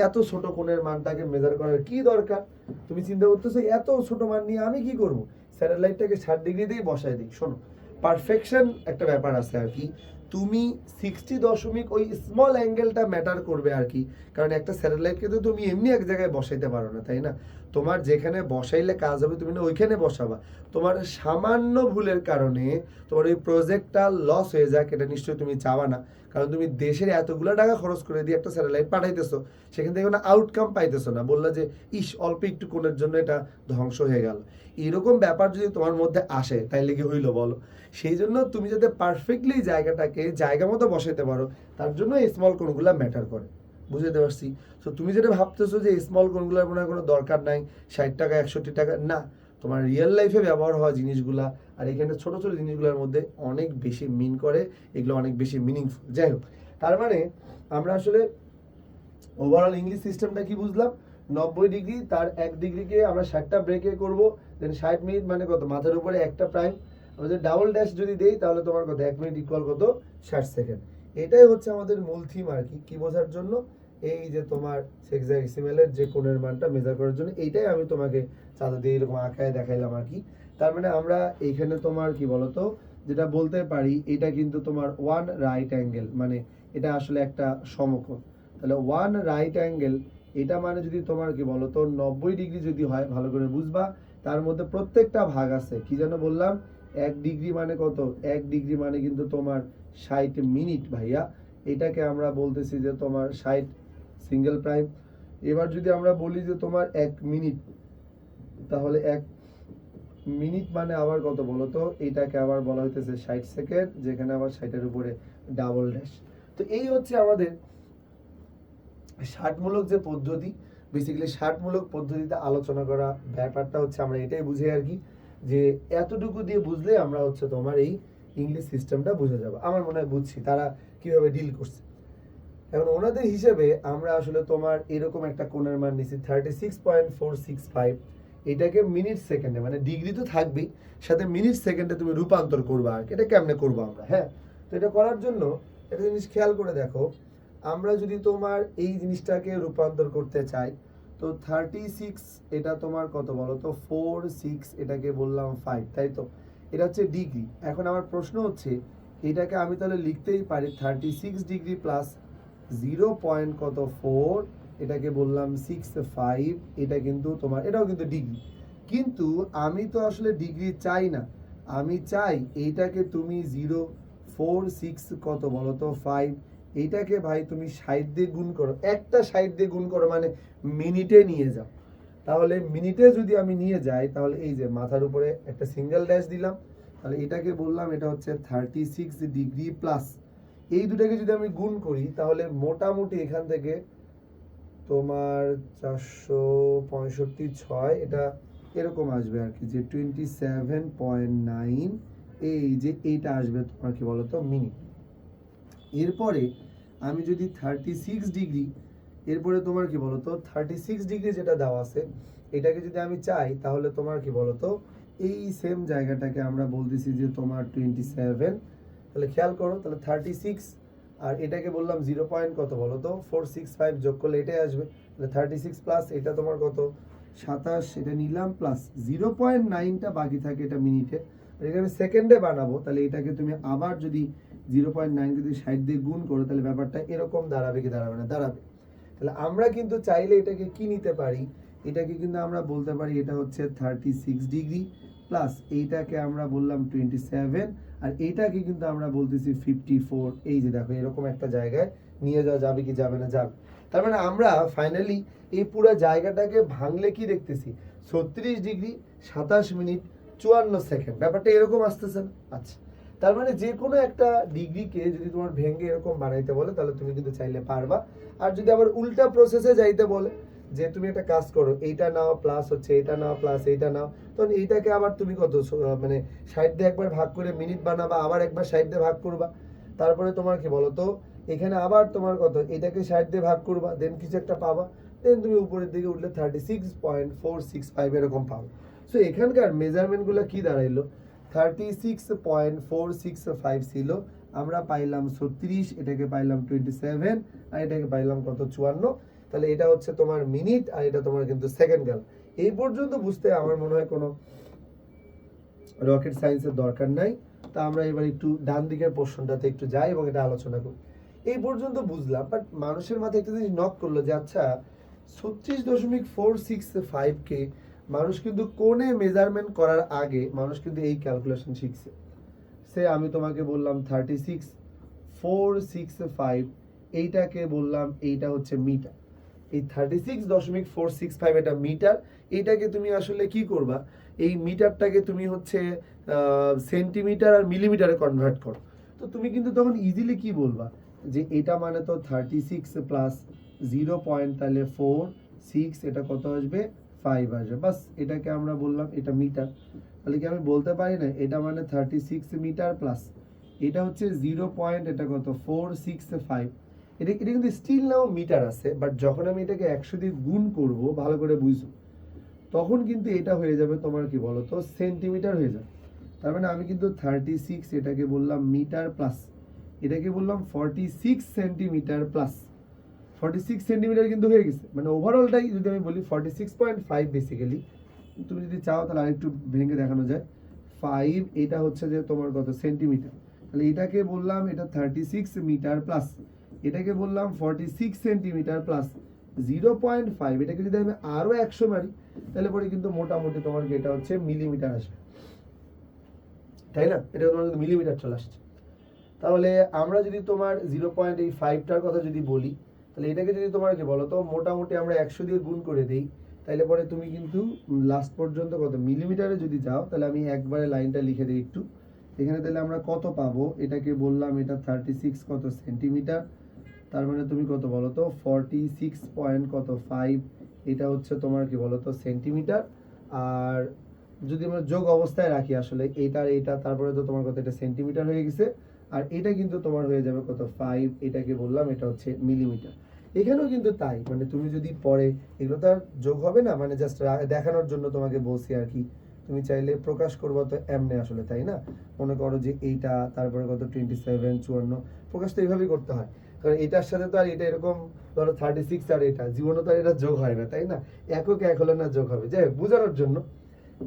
Speaker 1: এত ছোট কোণের মানটাকে মেজার করার কি দরকার। তুমি চিন্তা করতেছো এত ছোট মান নিয়ে আমি কি করব, স্যাটেলাইটটাকে 60 ডিগ্রিতেই বসাই দিই। শোনো, পারফেকশন একটা ব্যাপার আছে আর কি, তুমি 60 দশমিক ওই স্মল অ্যাঙ্গেলটা ম্যাটার করবে আর কি, কারণ একটা স্যাটেলাইটকে তো তুমি এমনি এক জায়গায় বসাইতে পারো না, তাই না? তোমার যেখানে বসাইলে কাজ হবে তুমি না ওইখানে বসাবা। তোমার সামান্য ভুলের কারণে তোমার ওই প্রজেক্টটা লস হয়ে যাক, এটা নিশ্চয়ই তুমি চাওয়া না, কারণ তুমি দেশের এতগুলো টাকা খরচ করে দিয়ে একটা স্যাটেলাইট পাঠাইতেছো, সেখান থেকে কোনো আউটকাম পাইতেছো না, বললা যে ইস অল্প একটু কোণের জন্য এটা ধ্বংস হয়ে গেল। এরকম ব্যাপার যদি তোমার মধ্যে আসে তাইলে কি হইলো বলো? সেই জন্য তুমি যাতে পারফেক্টলি জায়গাটাকে জায়গা মতো বসাইতে পারো, তার জন্য এই স্মল কোণগুলো ম্যাটার করে। বুঝতে পারছি? তো তুমি যেটা ভাবতেছো যে স্মল কোণগুলোর মনে হয় কোনো দরকার নাই, 60 টাকা 61 টাকা, না, তোমার রিয়েল লাইফে ব্যবহার হওয়া জিনিসগুলা আর এখানে ছোট ছোট জিনিসগুলোর মধ্যে অনেক বেশি মিন করে, এগুলো অনেক বেশি মিনিংফুল। যাই হোক, তার মানে আমরা আসলে ওভারঅল ইংলিশ সিস্টেমটা কি বুঝলাম, 90 ডিগ্রি, তার 1 ডিগ্রিকে আমরা 60টা ব্রেকে করবো, দেন 60 মিনিট মানে কত, মাথার উপরে একটা প্রাইম, আমাদের ডাবল ড্যাশ যদি দেই তাহলে তোমার কত, 1 মিনিট ইকুয়াল কত, 60 সেকেন্ড। এটাই হচ্ছে আমাদের মূল থিম আর কি। কি বোঝার জন্য, এই যে তোমার হেক্সাডেসিমালের যে কোণের মানটা মেজার করার জন্য, এইটাই আমি তোমাকে চাঁদা দিয়ে এরকম আঁকায় দেখাইলাম আর কি। তার মানে আমরা এইখানে তোমার কি বলতো, যেটা বলতে পারি এটা কিন্তু তোমার ওয়ান রাইট অ্যাঙ্গেল, মানে এটা আসলে একটা সমকোণ। তাহলে ওয়ান রাইট অ্যাঙ্গেল, এটা মানে যদি তোমার কি বলতো 90 ডিগ্রি যদি হয়, ভালো করে বুঝবা, তার মধ্যে প্রত্যেকটা ভাগ আছে, কি যেন বললাম, 1 ডিগ্রি মানে কত, 1 ডিগ্রি মানে কিন্তু তোমার 60 মিনিট ভাইয়া, এটাকে আমরা বলতেছি যে তোমার 60 সিঙ্গেল প্রাইম। এবার যদি আমরা বলি যে তোমার 1 মিনিট, তাহলে 1 মিনিট মানে আবার কত বলতো, এটাকে আবার বলা হইতেছে 60 সেকেন্ড, যেখানে আবার 60-এর উপরে ডাবল ড্যাশ। তো এই হচ্ছে আমাদের ষাটমূলক যে পদ্ধতি, বেসিক্যালি ষাটমূলক পদ্ধতিতে আলোচনা করা ব্যাপারটা হচ্ছে আমরা এটাই বুঝি আর কি, যে এতটুকু দিয়ে বুঝলে আমরা হচ্ছে তোমার এই ইংলিশ সিস্টেমটা বুঝে যাবো। আমার মনে হয় বুঝছি তারা কিভাবে ডিল করছে। এখন ওনাদের হিসেবে আমরা আসলে তোমার এরকম একটা কোণের মান নিচ্ছি 36.465, এটাকে মিনিট সেকেন্ডে, মানে ডিগ্রি তো থাকবেই, সাথে মিনিট সেকেন্ডে তুমি রূপান্তর করবা আর কি। এটা কেমনে করবো আমরা? হ্যাঁ, তো এটা করার জন্য একটা জিনিস খেয়াল করে দেখো, আমরা যদি তোমার এই জিনিসটাকে রূপান্তর করতে চাই, তো 36, এটা তোমার কত বলো তো, 4 6, এটাকে বললাম 5, তাই তো? এটা হচ্ছে ডিগ্রি। এখন আমার প্রশ্ন হচ্ছে, এটাকে আমি তাহলে লিখতেই পারি 36 ডিগ্রি প্লাস 0.4, এটাকে বললাম 6 5, এটা কিন্তু তোমার, এটাও কিন্তু ডিগ্রি, কিন্তু আমি তো আসলে ডিগ্রি চাই না, আমি চাই এইটাকে তুমি 0.46 কত বলো তো 5, এইটাকে ভাই তুমি 60 দিয়ে গুণ করো, একটা 60 দিয়ে গুণ করো, মানে মিনিটে নিয়ে যাও। তাহলে মিনিটে যদি আমি নিয়ে যাই, তাহলে এই যে মাথার উপরে একটা সিঙ্গেল ড্যাশ দিলাম, তাহলে এটাকে বললাম এটা হচ্ছে 36 ডিগ্রি প্লাস, এই দুটাকে যদি আমি গুণ করি তাহলে মোটামুটি এখান থেকে তোমার 465.6, এটা এরকম আসবে আর কি, যে 27.9, এই যে এইটা আসবে তোমার কি বলতো মিনিট। এরপরে আমি যদি 36 ডিগ্রি, এরপরে তোমার কি বলতো 36 ডিগ্রি যেটা দেওয়া আছে, এটাকে যদি আমি চাই তাহলে তোমার কি বলতো এই সেম জায়গাটাকে আমরা বলতেছি যে তোমার 27, তাহলে খেয়াল করো, তাহলে 36 আর এটাকে বললাম 0 পয়েন্ট কত বলতো 465, যোগ করলে এটাই আসবে, তাহলে 36 প্লাস এটা তোমার কত 27, এটা নিলাম প্লাস 0.9টা বাকি থাকে, এটা মিনিটে, আর এটা আমি সেকেন্ডে বানাবো, তাহলে এটাকে তুমি আবার যদি 0.9 যদি 60 দিয়ে গুণ করো, তাহলে ব্যাপারটা এরকম দাঁড়াবে কি দাঁড়াবে না, দাঁড়াবে। তাহলে আমরা কিন্তু চাইলে এটাকে কি নিতে পারি, এটাকে কিন্তু আমরা বলতে পারি এটা হচ্ছে 36 ডিগ্রি প্লাস এইটাকে আমরা বললাম 27, আর এইটাকে কিন্তু আমরা বলতেছি 54। এই যে দেখো এরকম একটা জায়গায় নিয়ে যাওয়া যাবে কি যাবে না, যাবে। তার মানে আমরা ফাইনালি এই পুরো জায়গাটাকে ভাঙলে কি দেখতেছি, 36 ডিগ্রি 27 মিনিট 54 সেকেন্ড, ব্যাপারটা এরকম আসতেছে না? আচ্ছা, তার মানে যে কোনো একটা ডিগ্রিকে যদি তোমার ভেঙে এরকম বানাইতে বলে, তাহলে তুমি কিন্তু চাইলে পারবা। আর যদি আবার উল্টা প্রসেসে যাইতে বলে, যে তুমি একটা কাজ করো, এইটা নাও প্লাস হচ্ছে এইটা নাও প্লাস এইটা নাও, তখন এইটাকে আবার তুমি কত মানে 60 দিয়ে একবার ভাগ করে মিনিট বানাবা, আবার একবার 60 দিয়ে ভাগ করবা, তারপরে তোমার কি বলো তো এখানে আবার তোমার কত এটাকে 60 দিয়ে ভাগ করবা, দেন কিছু একটা পাবা, দেন তুমি উপরের দিকে উঠলে 36.465 এরকম পাবে। সো এখানকার মেজারমেন্টগুলো কি দাঁড়াইলো, 36.465 ছিল, আমরা পাইলাম 36, এটাকে পাইলাম 27, আর এটাকে পাইলাম কত 54। তাহলে এটা হচ্ছে তোমার মিনিট, আর এটা তোমার কিন্তু সেকেন্ড গেল। এই পর্যন্ত বুঝতে আমার মনে হয় কোনো রকেট সায়েন্সের দরকার নাই। তা আমরা এবার একটু ডান দিকের পোর্শনটাতে একটু যাই এবং এটা আলোচনা করি। এই পর্যন্ত বুঝলাম, বাট মানুষের মাথায় একটা জিনিস নক করলো যে আচ্ছা 36.465 কে মানুষ কিন্তু কোণে মেজারমেন্ট করার আগে মানুষ কিন্তু এই ক্যালকুলেশন শিখছে। সে আমি তোমাকে বললাম 36.465, এইটাকে বললাম এইটা হচ্ছে মিটার, এই 36.465 এটা মিটার, এইটাকে তুমি আসলে কি করবা, এই মিটারটাকে তুমি হচ্ছে সেন্টিমিটার আর মিলিমিটারে কনভার্ট করো। তো তুমি কিন্তু তখন ইজিলি কি বলবা যে এটা মানে তো 36 প্লাস 0 তাহলে 4 6, এটা কত আসবে 5 আসবে, বাস এটাকে আমরা বললাম এটা মিটার। তাহলে কি আমি বলতে পারি না এটা মানে 36 মিটার প্লাস এটা হচ্ছে 0 এটা কত 465, এটা এটা কিন্তু স্টিল নাও মিটার আছে, বাট যখন আমি এটাকে 100 দিয়ে গুণ করব, ভালো করে বুঝো, তখন কিন্তু এটা হয়ে যাবে তোমার কি বলো তো সেন্টিমিটার হয়ে যাবে। তার মানে আমি কিন্তু 36 এটাকে বললাম মিটার প্লাস এটাকে বললাম 46 সেন্টিমিটার প্লাস 46 সেন্টিমিটার কিন্তু হয়ে গেছে, মানে ওভারঅলটাই যদি আমি বলি 46.5 বেসিক্যালি। তুমি যদি চাও তাহলে আরেকটু ভেঙে দেখানো যায়, 5 এটা হচ্ছে যে তোমার কত সেন্টিমিটার, তাহলে এটাকে বললাম এটা 36 মিটার প্লাস এটাকে বললাম 46 সেন্টিমিটার প্লাস 0.5, এটাকে যদি আমি আরো 100 মারি তাহলে পরে কিন্তু মোটামুটি তোমার এটা হচ্ছে মিলিমিটার আসবে, তাই না? এটা তোমার মিলিমিটার চলে আসছে। তাহলে আমরা যদি তোমার 0.5টার কথা যদি বলি, তাহলে এটাকে যদি তোমার কি বলো তো মোটামুটি আমরা 100 দিয়ে গুণ করে দেই, তাহলে পরে তুমি কিন্তু লাস্ট পর্যন্ত কত মিলিমিটারে যদি যাও, তাহলে আমি একবারে লাইনটা লিখে দিই একটু এখানে, তাহলে আমরা কত পাবো, এটাকে বললাম এটা 36 কত সেন্টিমিটার, তার মানে তুমি কত বলো তো 46.5, এটা হচ্ছে তোমার কি বলো তো সেন্টিমিটার। আর যদি আমরা যোগ অবস্থায় রাখি আসলে এইটা এইটা, তারপরে তো তোমার কত এটা সেন্টিমিটার হয়ে গেছে, আর এটা কিন্তু তোমার হয়ে যাবে কত 5, এটাকে বললাম এটা হচ্ছে মিলিমিটার। এখানেও কিন্তু তাই, মানে তুমি যদি পরে এগুলো তো আর যোগ হবে না, মানে জাস্ট দেখানোর জন্য তোমাকে বলছি আর কি, তুমি চাইলে প্রকাশ করবো তো এমনি আসলে, তাই না? মনে করো যে এইটা তারপরে কত 27 54, প্রকাশ তো এইভাবেই করতে হয়, কারণ এটার সাথে তো আর এটা এরকম ধরো 36 আর এটা জীবনে তো আর এটা যোগ হয় না, তাই না? একক এক হলে না যোগ হবে, যাই হোক বোঝানোর জন্য।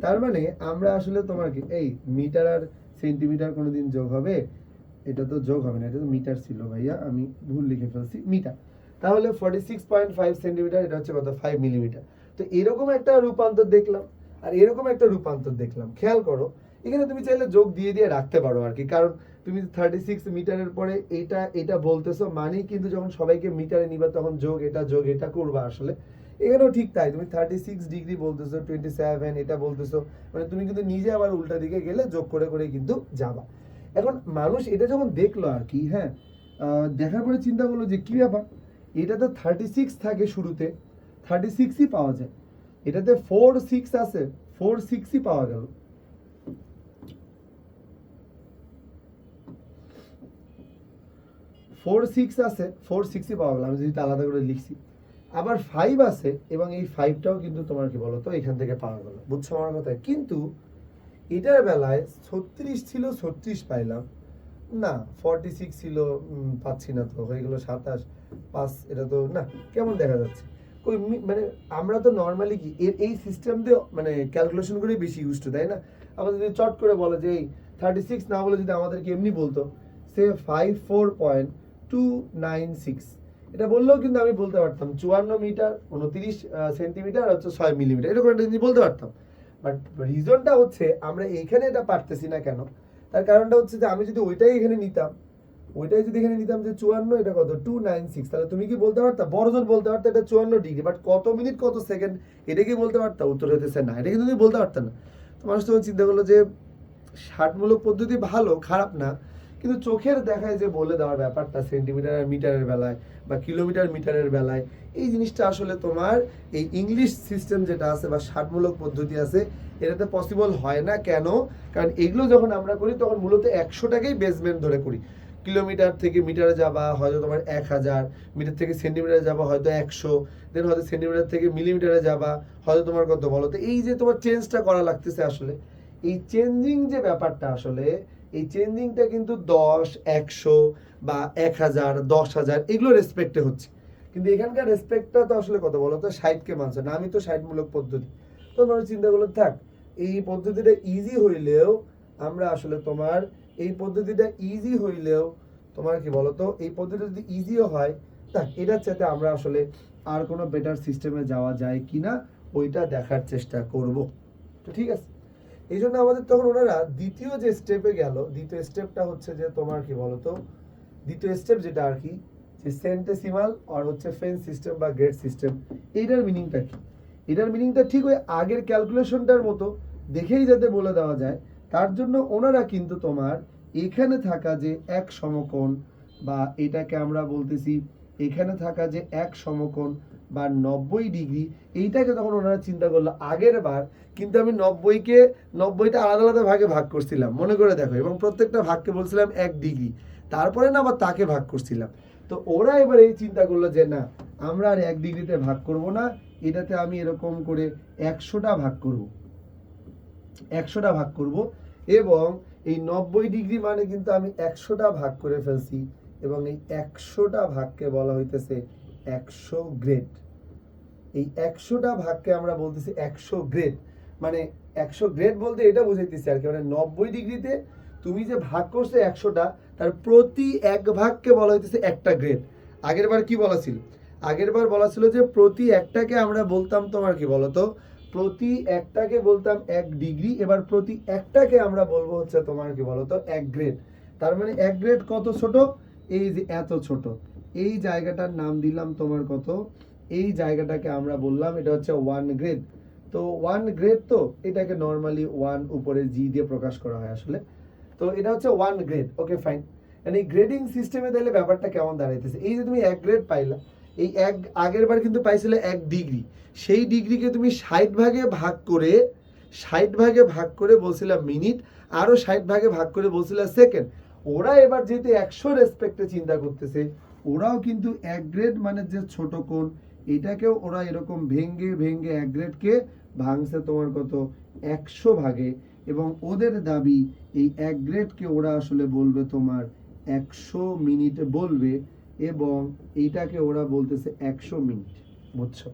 Speaker 1: তার মানে আমরা আসলে তোমার কি এই মিটার আর সেন্টিমিটার কোনোদিন যোগ হবে? এটা তো যোগ হবে না, এটা তো মিটার ছিল ভাইয়া, আমি ভুল লিখে ফেলছি, মিটার। তাহলে 46.5 সেন্টিমিটার এটা হচ্ছে কত 5 মিলিমিটার। তো এরকম একটা রূপান্তর দেখলাম, আর এরকম একটা রূপান্তর দেখলাম, খেয়াল করো এখানে তুমি চাইলে যোগ দিয়ে দিয়ে রাখতে পারো আর কি, কারণ তুমি 36 মিটারের পরে এটা এটা বলতেছো মানে কিন্তু যখন সবাইকে মিটারে নিবা তখন যোগ এটা করবা আসলে। এখানেও ঠিক তাই, তুমি 36 ডিগ্রি বলতেছো 27 এটা বলতেছো, মানে তুমি কিন্তু নিজে আবার উল্টা দিকে গেলে যোগ করে করে কিন্তু যাবা। এখন মানুষ এটা যখন দেখলো আর কি, হ্যাঁ দেখার পরে চিন্তা করলো যে কি ব্যাপার, এটা তো 36 থাকে শুরুতে, 36ই পাওয়া যায়, এটাতে 46 আছে, 46ই পাওয়া গেল। 46 আছে, 46ই পাওয়া গেল, আমি যদি আলাদা করে লিখছি। আবার 5 আছে এবং এই 5টাও কিন্তু তোমার কি বলতো এখান থেকে পাওয়া গেল, বুঝছো আমার কথা? কিন্তু এটার বেলায় 36 ছিল, 36 পাইলাম না, 46 ছিল, পাচ্ছি না, তো হয়ে গেল 27 5, এটা তো না, কেমন দেখা যাচ্ছে মানে আমরা তো নর্মালি কি এই সিস্টেম দিয়ে মানে ক্যালকুলেশন করে বেশি ইউজ টু, তাই না? আমাদের যদি চট করে বলে যে এই 36 না বলে যদি আমাদেরকে এমনি বলতো সে 54.296, এটা বললেও কিন্তু আমি বলতে পারতাম 54 মিটার 29 সেন্টিমিটার হচ্ছে 6 মিলিমিটার, এরকম একটা জিনিস বলতে পারতাম। বাট রিজনটা হচ্ছে আমরা এইখানে এটা পারতেছি না কেন, তার কারণটা হচ্ছে যে আমি যদি ওইটাই এখানে নিতাম, ওইটাই যদি এখানে নিতাম যে 54 এটা কত 296, তাহলে তুমি কি বলতে পারতা, বড়জন বলতে পারতা এটা 54 ডিগ্রি, বাট কত মিনিট কত সেকেন্ড এটা কি বলতে পারতা? উত্তর হইতেছে না, এটা কিন্তু তুমি বলতে পারতা না। তো মানুষ তখন চিন্তা করলো যে ষাটমূলক পদ্ধতি ভালো, খারাপ না, কিন্তু চোখের দেখায় যে বলে দেওয়ার ব্যাপারটা সেন্টিমিটার আর মিটারের বেলায় বা কিলোমিটার মিটারের বেলায়, এই জিনিসটা আসলে তোমার এই ইংলিশ সিস্টেম যেটা আছে বা ষাটমূলক পদ্ধতি আছে এটাতে পসিবল হয় না। কেন? কারণ এগুলো যখন আমরা করি তখন মূলত 100টাকেই বেসমেন্ট ধরে করি। কিলোমিটার থেকে মিটারে যাবা হয়তো তোমার 1000, মিটার থেকে সেন্টিমিটারে যাবা হয়তো 100, দেন হয়তো সেন্টিমিটার থেকে মিলিমিটারে যাবা হয়তো তোমার কত বলো। তো এই যে তোমার চেঞ্জটা করা লাগতেছে আসলে, এই চেঞ্জিং যে ব্যাপারটা আসলে, এই চেঞ্জিংটা কিন্তু 10, 100 বা 1000, 10,000 এগুলো রেসপেক্টে হচ্ছে। কিন্তু এখানকার রেসপেক্টটা তো আসলে কত বলো তো, 60কে মানছে না। আমি তো 60মূলক পদ্ধতি, তো মানুষ চিন্তা করলো থাক এই পদ্ধতিটা ইজি হইলেও আমরা আসলে তোমার এই পদ্ধতিটা ইজি হইলেও তোমার কি বলতো, এই পদ্ধতি যদি ইজিও হয় থাক, এটার চাইতে আমরা আসলে আর কোনো বেটার সিস্টেমে যাওয়া যায় কিনা ওইটা দেখার চেষ্টা করব। তো ঠিক আছে, এই জন্য আমাদের তখন ওনারা দ্বিতীয় যে স্টেপে গেল, দ্বিতীয় স্টেপটা হচ্ছে যে তোমার কি বলতো, দ্বিতীয় স্টেপ যেটা আর কি, যে সেন্টেসিমাল আর হচ্ছে ফেন্স সিস্টেম বা গ্রেড সিস্টেম, এইটার মিনিংটা কি? এটার মিনিংটা ঠিক ওই আগের ক্যালকুলেশনটার মতো দেখেই যাতে বলে দেওয়া যায়, তার জন্য ওনারা কিন্তু তোমার এখানে থাকা যে এক সমকোণ বা এটাকে আমরা বলতেছি এখানে থাকা যে এক সমকোণ বা 90 ডিগ্রি, এইটাকে তখন ওনারা চিন্তা করলো আগের বার কিন্তু আমি 90টা আলাদা আলাদা ভাগে ভাগ করছিলাম, মনে করে দেখো, এবং প্রত্যেকটা ভাগকে বলছিলাম 1 ডিগ্রি, তারপরে না আবার তাকে ভাগ করছিলাম। তো ওরা এবার এই চিন্তা করলো যে না, আমরা আর 1 ডিগ্রিতে ভাগ করব না, এটাতে আমি এরকম করে 100টা ভাগ করব, 100টা ভাগ করব, এবং এই 90 ডিগ্রি মানে কিন্তু আমি 100টা ভাগ করে ফেলছি, এবং এই 100টা ভাগকে বলা হইতেছে 100 গ্রেড। এই 100টা ভাগকে আমরা বলতেছি 100 গ্রেড। মানে 100 গ্রেড বলতে এটা বুঝাইতেছি আর কি, মানে 90 ডিগ্রিতে তুমি যে ভাগ করছো 100টা, তার প্রতি এক ভাগকে বলা হইতেছে একটা গ্রেড। আগের বার কি বলা ছিল? আগের বার বলা ছিল যে প্রতি একটাকে আমরা বলতাম তোমার কি বলতো, প্রতি একটাকে বলতাম 1 ডিগ্রি, এবার প্রতি একটাকে আমরা বলবো হচ্ছে তোমার কি বলতো 1 গ্রেড। তার মানে 1 গ্রেড কত ছোট? এই যে এত ছোট। এই জায়গাটার নাম দিলাম তোমার কত, এই জায়গাটাকে আমরা বললাম এটা হচ্ছে 1 গ্রেড। তো 1 গ্রেড, তো এটাকে নর্মালি 1 উপরে জি দিয়ে প্রকাশ করা হয় আসলে। তো এটা হচ্ছে 1 গ্রেড। Okay fine. এই গ্রেডিং সিস্টেমে তাহলে ব্যাপারটা কেমন দাঁড়াইতেছে, এই যে তুমি 1 গ্রেড পাইলা, এই এক আগের বার কিন্তু পাইছিলে 1 ডিগ্রি, সেই ডিগ্রিকে তুমি 60 ভাগে ভাগ করে, 60 ভাগে ভাগ করে বলছিলাম মিনিট, আরো 60 ভাগে ভাগ করে বলছিলাম সেকেন্ড। ওরা এবার যেহেতু 100 রেসপেক্টে চিন্তা করতেছে, ওরাও কিন্তু 1 গ্রেড মানে যে ছোট কোণ, এটাকেও ওরা এরকম ভেঙ্গে ভেঙ্গে 1 গ্রেডকে ভাঙছে তোমার কত 100 ভাগে, এবং ওদের দাবি এই 1 গ্রেডকে ওরা আসলে বলবে তোমার 100 মিনিট বলবে, এবং এইটাকে ওরা বলতেছে 100 মিনিট। বুঝছো?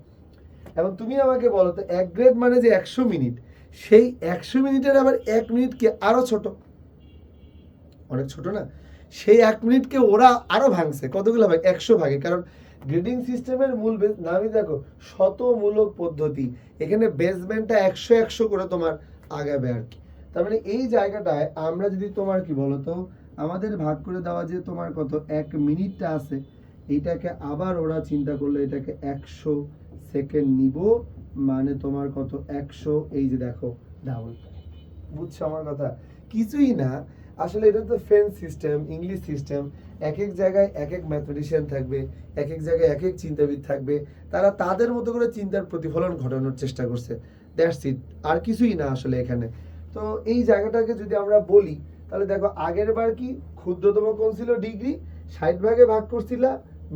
Speaker 1: এবং তুমি আমাকে বলো তো 1 গ্রেড মানে যে 100 মিনিট, সেই 100 মিনিটের আবার 1 মিনিটকে আরো ছোট, অনেক ছোট না? সেই 1 মিনিটকে ওরা আরো ভাঙছে কতগুলো ভাগ, 100 ভাগে। কারণ গ্রেডিং সিস্টেমের মূল নামই দেখো শতমূলক পদ্ধতি, এখানে বেসমেন্টটা 100 100 করে তোমার আগাবে আর কি। তার মানে এই জায়গাটায় আমরা যদি তোমার কি বলতো, আমাদের ভাগ করে দেওয়া যে তোমার কত 1 মিনিটটা আছে, এইটাকে আবার ওরা চিন্তা করলো এটাকে 100 সেকেন্ড নিব, মানে তোমার কত 100, এই যে দেখো ডাবল। বুঝছো আমার কথা? কিছুই না আসলে, এটা তো ফ্রেঞ্চ সিস্টেম, ইংলিশ সিস্টেম, এক এক জায়গায় এক এক ম্যাথমেটিশিয়ান থাকবে, এক এক জায়গায় এক এক চিন্তাবিদ থাকবে, তারা তাদের মতো করে চিন্তার প্রতিফলন ঘটানোর চেষ্টা করছে, দ্যাটস ইট, আর কিছুই না আসলে এখানে। তো এই জায়গাটাকে যদি আমরা বলি, তাহলে দেখো আগের বার কি ক্ষুদ্রতম কোণ ছিল ডিগ্রি, 60 ভাগে ভাগ করছিলা,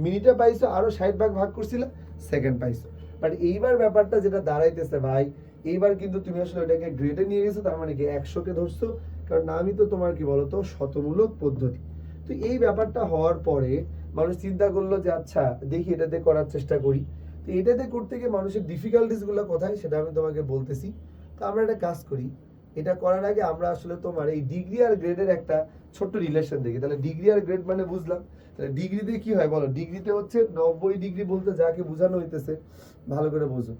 Speaker 1: মিনিটে পাইছো, আরো 60 ভাগ ভাগ করছিলা, সেকেন্ড পাইছো। বাট এইবার ব্যাপারটা যেটা দাঁড়াইতেছে ভাই, এইবার কিন্তু তুমি আসলে ওটাকে গ্রেডে নিয়ে গেছো, তার মানে কি 100কে ধরছো, কারণ নামই তো তোমার কি বলতো শতমূলক পদ্ধতি। তো এই ব্যাপারটা হওয়ার পরে মানুষ চিন্তা করলো যে আচ্ছা দেখি এটাতে করার চেষ্টা করি। তো এটাতে করতে গিয়ে মানুষের ডিফিকাল্টিস গুলো কোথায় সেটা আমি তোমাকে বলতেছি। তো আমরা একটা কাজ করি, এটা করার আগে আমরা আসলে তোমার এই ডিগ্রি আর গ্রেডের একটা ছোট্ট রিলেশন দেখি। তাহলে ডিগ্রি আর গ্রেড মানে বুঝলাম, তাহলে ডিগ্রিতে কি হয় বলো? ডিগ্রিতে হচ্ছে 90 ডিগ্রি বলতে যাকে বোঝানো হইতেছে, ভালো করে বোঝো।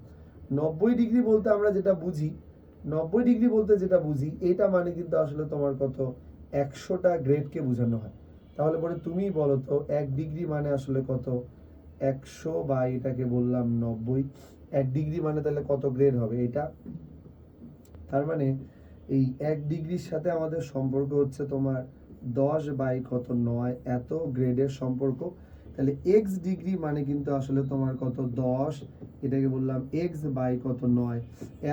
Speaker 1: 90 ডিগ্রি বলতে আমরা যেটা বুঝি, 90 ডিগ্রি বলতে যেটা বুঝি, এটা মানে কিন্তু আসলে তোমার কত 100টা গ্রেডকে বোঝানো হয়। তাহলে পরে তুমি বলো তো 1 ডিগ্রি মানে আসলে কত, 100 বা এটাকে বললাম 90, 1 ডিগ্রি মানে তাহলে কত গ্রেড হবে এটা। তার মানে এই 1 ডিগ্রির সাথে আমাদের সম্পর্ক হচ্ছে তোমার 10 বাই কত 9 এত গ্রেডের সম্পর্ক। তাহলে এক্স ডিগ্রি মানে কিন্তু আসলে তোমার কত 10, এটাকে বললাম এক্স বাই কত 9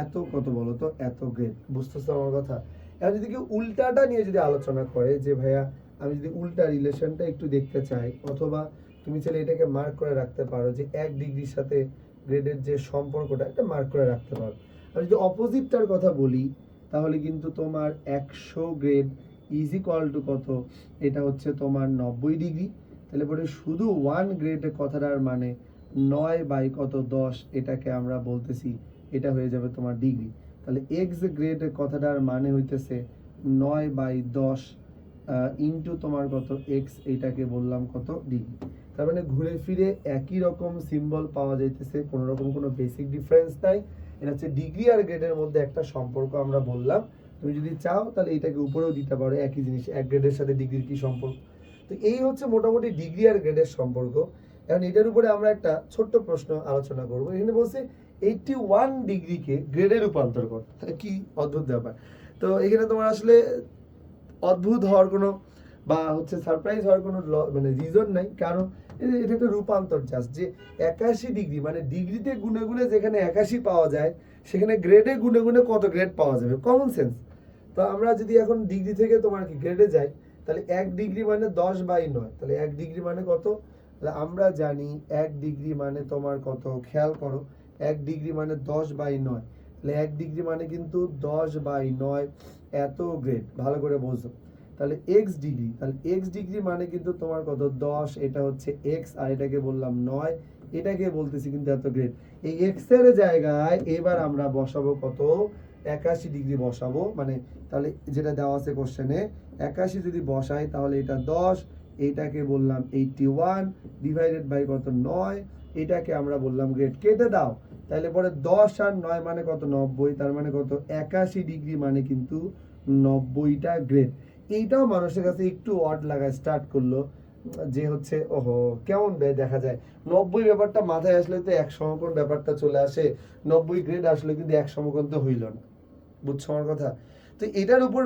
Speaker 1: এত কত বলো তো এত গ্রেড। বুঝতেছো আমার কথা? এখন যদি কেউ উল্টাটা নিয়ে যদি আলোচনা করে যে ভাইয়া আমি যদি উল্টা রিলেশনটা একটু দেখতে চাই, অথবা তুমি চাইলে এটাকে মার্ক করে রাখতে পারো যে 1 ডিগ্রির সাথে গ্রেডের যে সম্পর্কটা এটা মার্ক করে রাখতে পারো। আমি যদি অপোজিটটার কথা বলি তাহলে কিন্তু তোমার 100 গ্রেড ইজ ইকুয়াল টু কত, এটা হচ্ছে তোমার 90 ডিগ্রি। তাহলে পরে শুধু 1 গ্রেডের কথাটার মানে 9 বাই কত 10, এটাকে আমরা বলতেছি এটা হয়ে যাবে তোমার ডিগ্রি। তাহলে এক্স গ্রেডের কথাটার মানে হইতেছে 9 বাই 10 ইন্টু তোমার কত এক্স, এইটাকে বললাম কত ডিগ্রি। তার মানে ঘুরে ফিরে একই রকম সিম্বল পাওয়া যাইতেছে, কোনো রকম কোনো বেসিক ডিফারেন্স নাই। এটা হচ্ছে ডিগ্রি আর গ্রেডের মধ্যে একটা সম্পর্ক আমরা বললাম। তুমি যদি চাও তাহলে এটাকে উপরেও দিতে পারো, একই জিনিস, এক গ্রেডের সাথে ডিগ্রির কি সম্পর্ক। তো এই হচ্ছে মোটামুটি ডিগ্রি আর গ্রেডের সম্পর্ক। এখন এটার উপরে আমরা একটা ছোট্ট প্রশ্ন আলোচনা করবো। এখানে বলছে 81 ডিগ্রিকে গ্রেডে রূপান্তর কর, কি অদ্ভুত ব্যাপার। তো এখানে তোমার আসলে অদ্ভুত হওয়ার কোনো বা হচ্ছে সারপ্রাইজ হওয়ার কোনো মানে রিজন নাই, কারণ এটা একটা রূপান্তর জাস্ট। যে 81 ডিগ্রি মানে ডিগ্রিতে গুণে গুণে যেখানে 81 পাওয়া যায় সেখানে গ্রেডে গুণে গুণে কত গ্রেড পাওয়া যাবে, কমন সেন্স। তো আমরা যদি এখন ডিগ্রি থেকে তোমার কি গ্রেডে যাই, তাহলে 1 ডিগ্রি মানে 10 বাই 9, তাহলে 1 ডিগ্রি মানে কত, তাহলে আমরা জানি 1 ডিগ্রি মানে তোমার কত, খেয়াল করো 1 ডিগ্রি মানে 10 বাই 9, তাহলে 1 ডিগ্রি মানে কিন্তু 10 বাই 9 এত গ্রেড। ভালো করে বোঝো। তাহলে এক্স ডিগ্রি, তাহলে এক্স ডিগ্রি মানে কিন্তু তোমার কত 10, এটা হচ্ছে এক্স, আর এটাকে বললাম 9, এটাকে বলতেছি কিন্তু এত গ্রেড। এই এক্স এর জায়গায় এবার আমরা বসাবো কত, 81 ডিগ্রি বসাবো। মানে তাহলে যেটা দেওয়া আছে কোশ্চেনে 81 যদি বসাই তাহলে এটা 10, এইটাকে বললাম 81 ডিভাইডেড বাই কত 9, এটাকে আমরা বললাম গ্রেড। কেটে দাও, তাহলে পরে 10 আর 9 মানে কত 90, তার মানে কত 81 ডিগ্রি মানে কিন্তু 90টা গ্রেড। এইটাও মানুষের কাছে একটু অড লাগা স্টার্ট করলো যে হচ্ছে ওহো কেমন দেখা যায় 90 ব্যাপারটা মাথায় আসলে তো 1 সমকোণ ব্যাপারটা চলে আসে, 90 গ্রেড আসলে কিন্তু 1 সমকোণ তো হইল না। বুঝছো আমার কথা? তো এটার উপর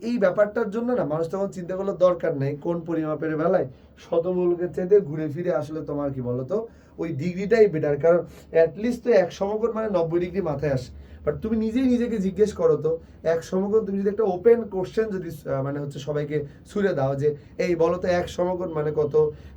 Speaker 1: এই ব্যাপারটার জন্য না মানুষ তখন চিন্তা করলে দরকার নেই কোন পরিমাপের বেলায় শতমূলকের চাইতে ঘুরে ফিরে আসলে তোমার কি বলতো ওই ডিগ্রিটাই বেটার, কারণ অ্যাটলিস্ট তো 1 সমকোণ মানে 90 ডিগ্রি মাথায় আসে। বাট তুমি নিজেই নিজেকে জিজ্ঞেস করো তো 1 সমকোণ, তুমি যদি একটা ওপেন কোশ্চেন যদি মানে হচ্ছে সবাইকে ছুড়ে দাও যে এই বলো তো 1 সমকোণ মানে কত,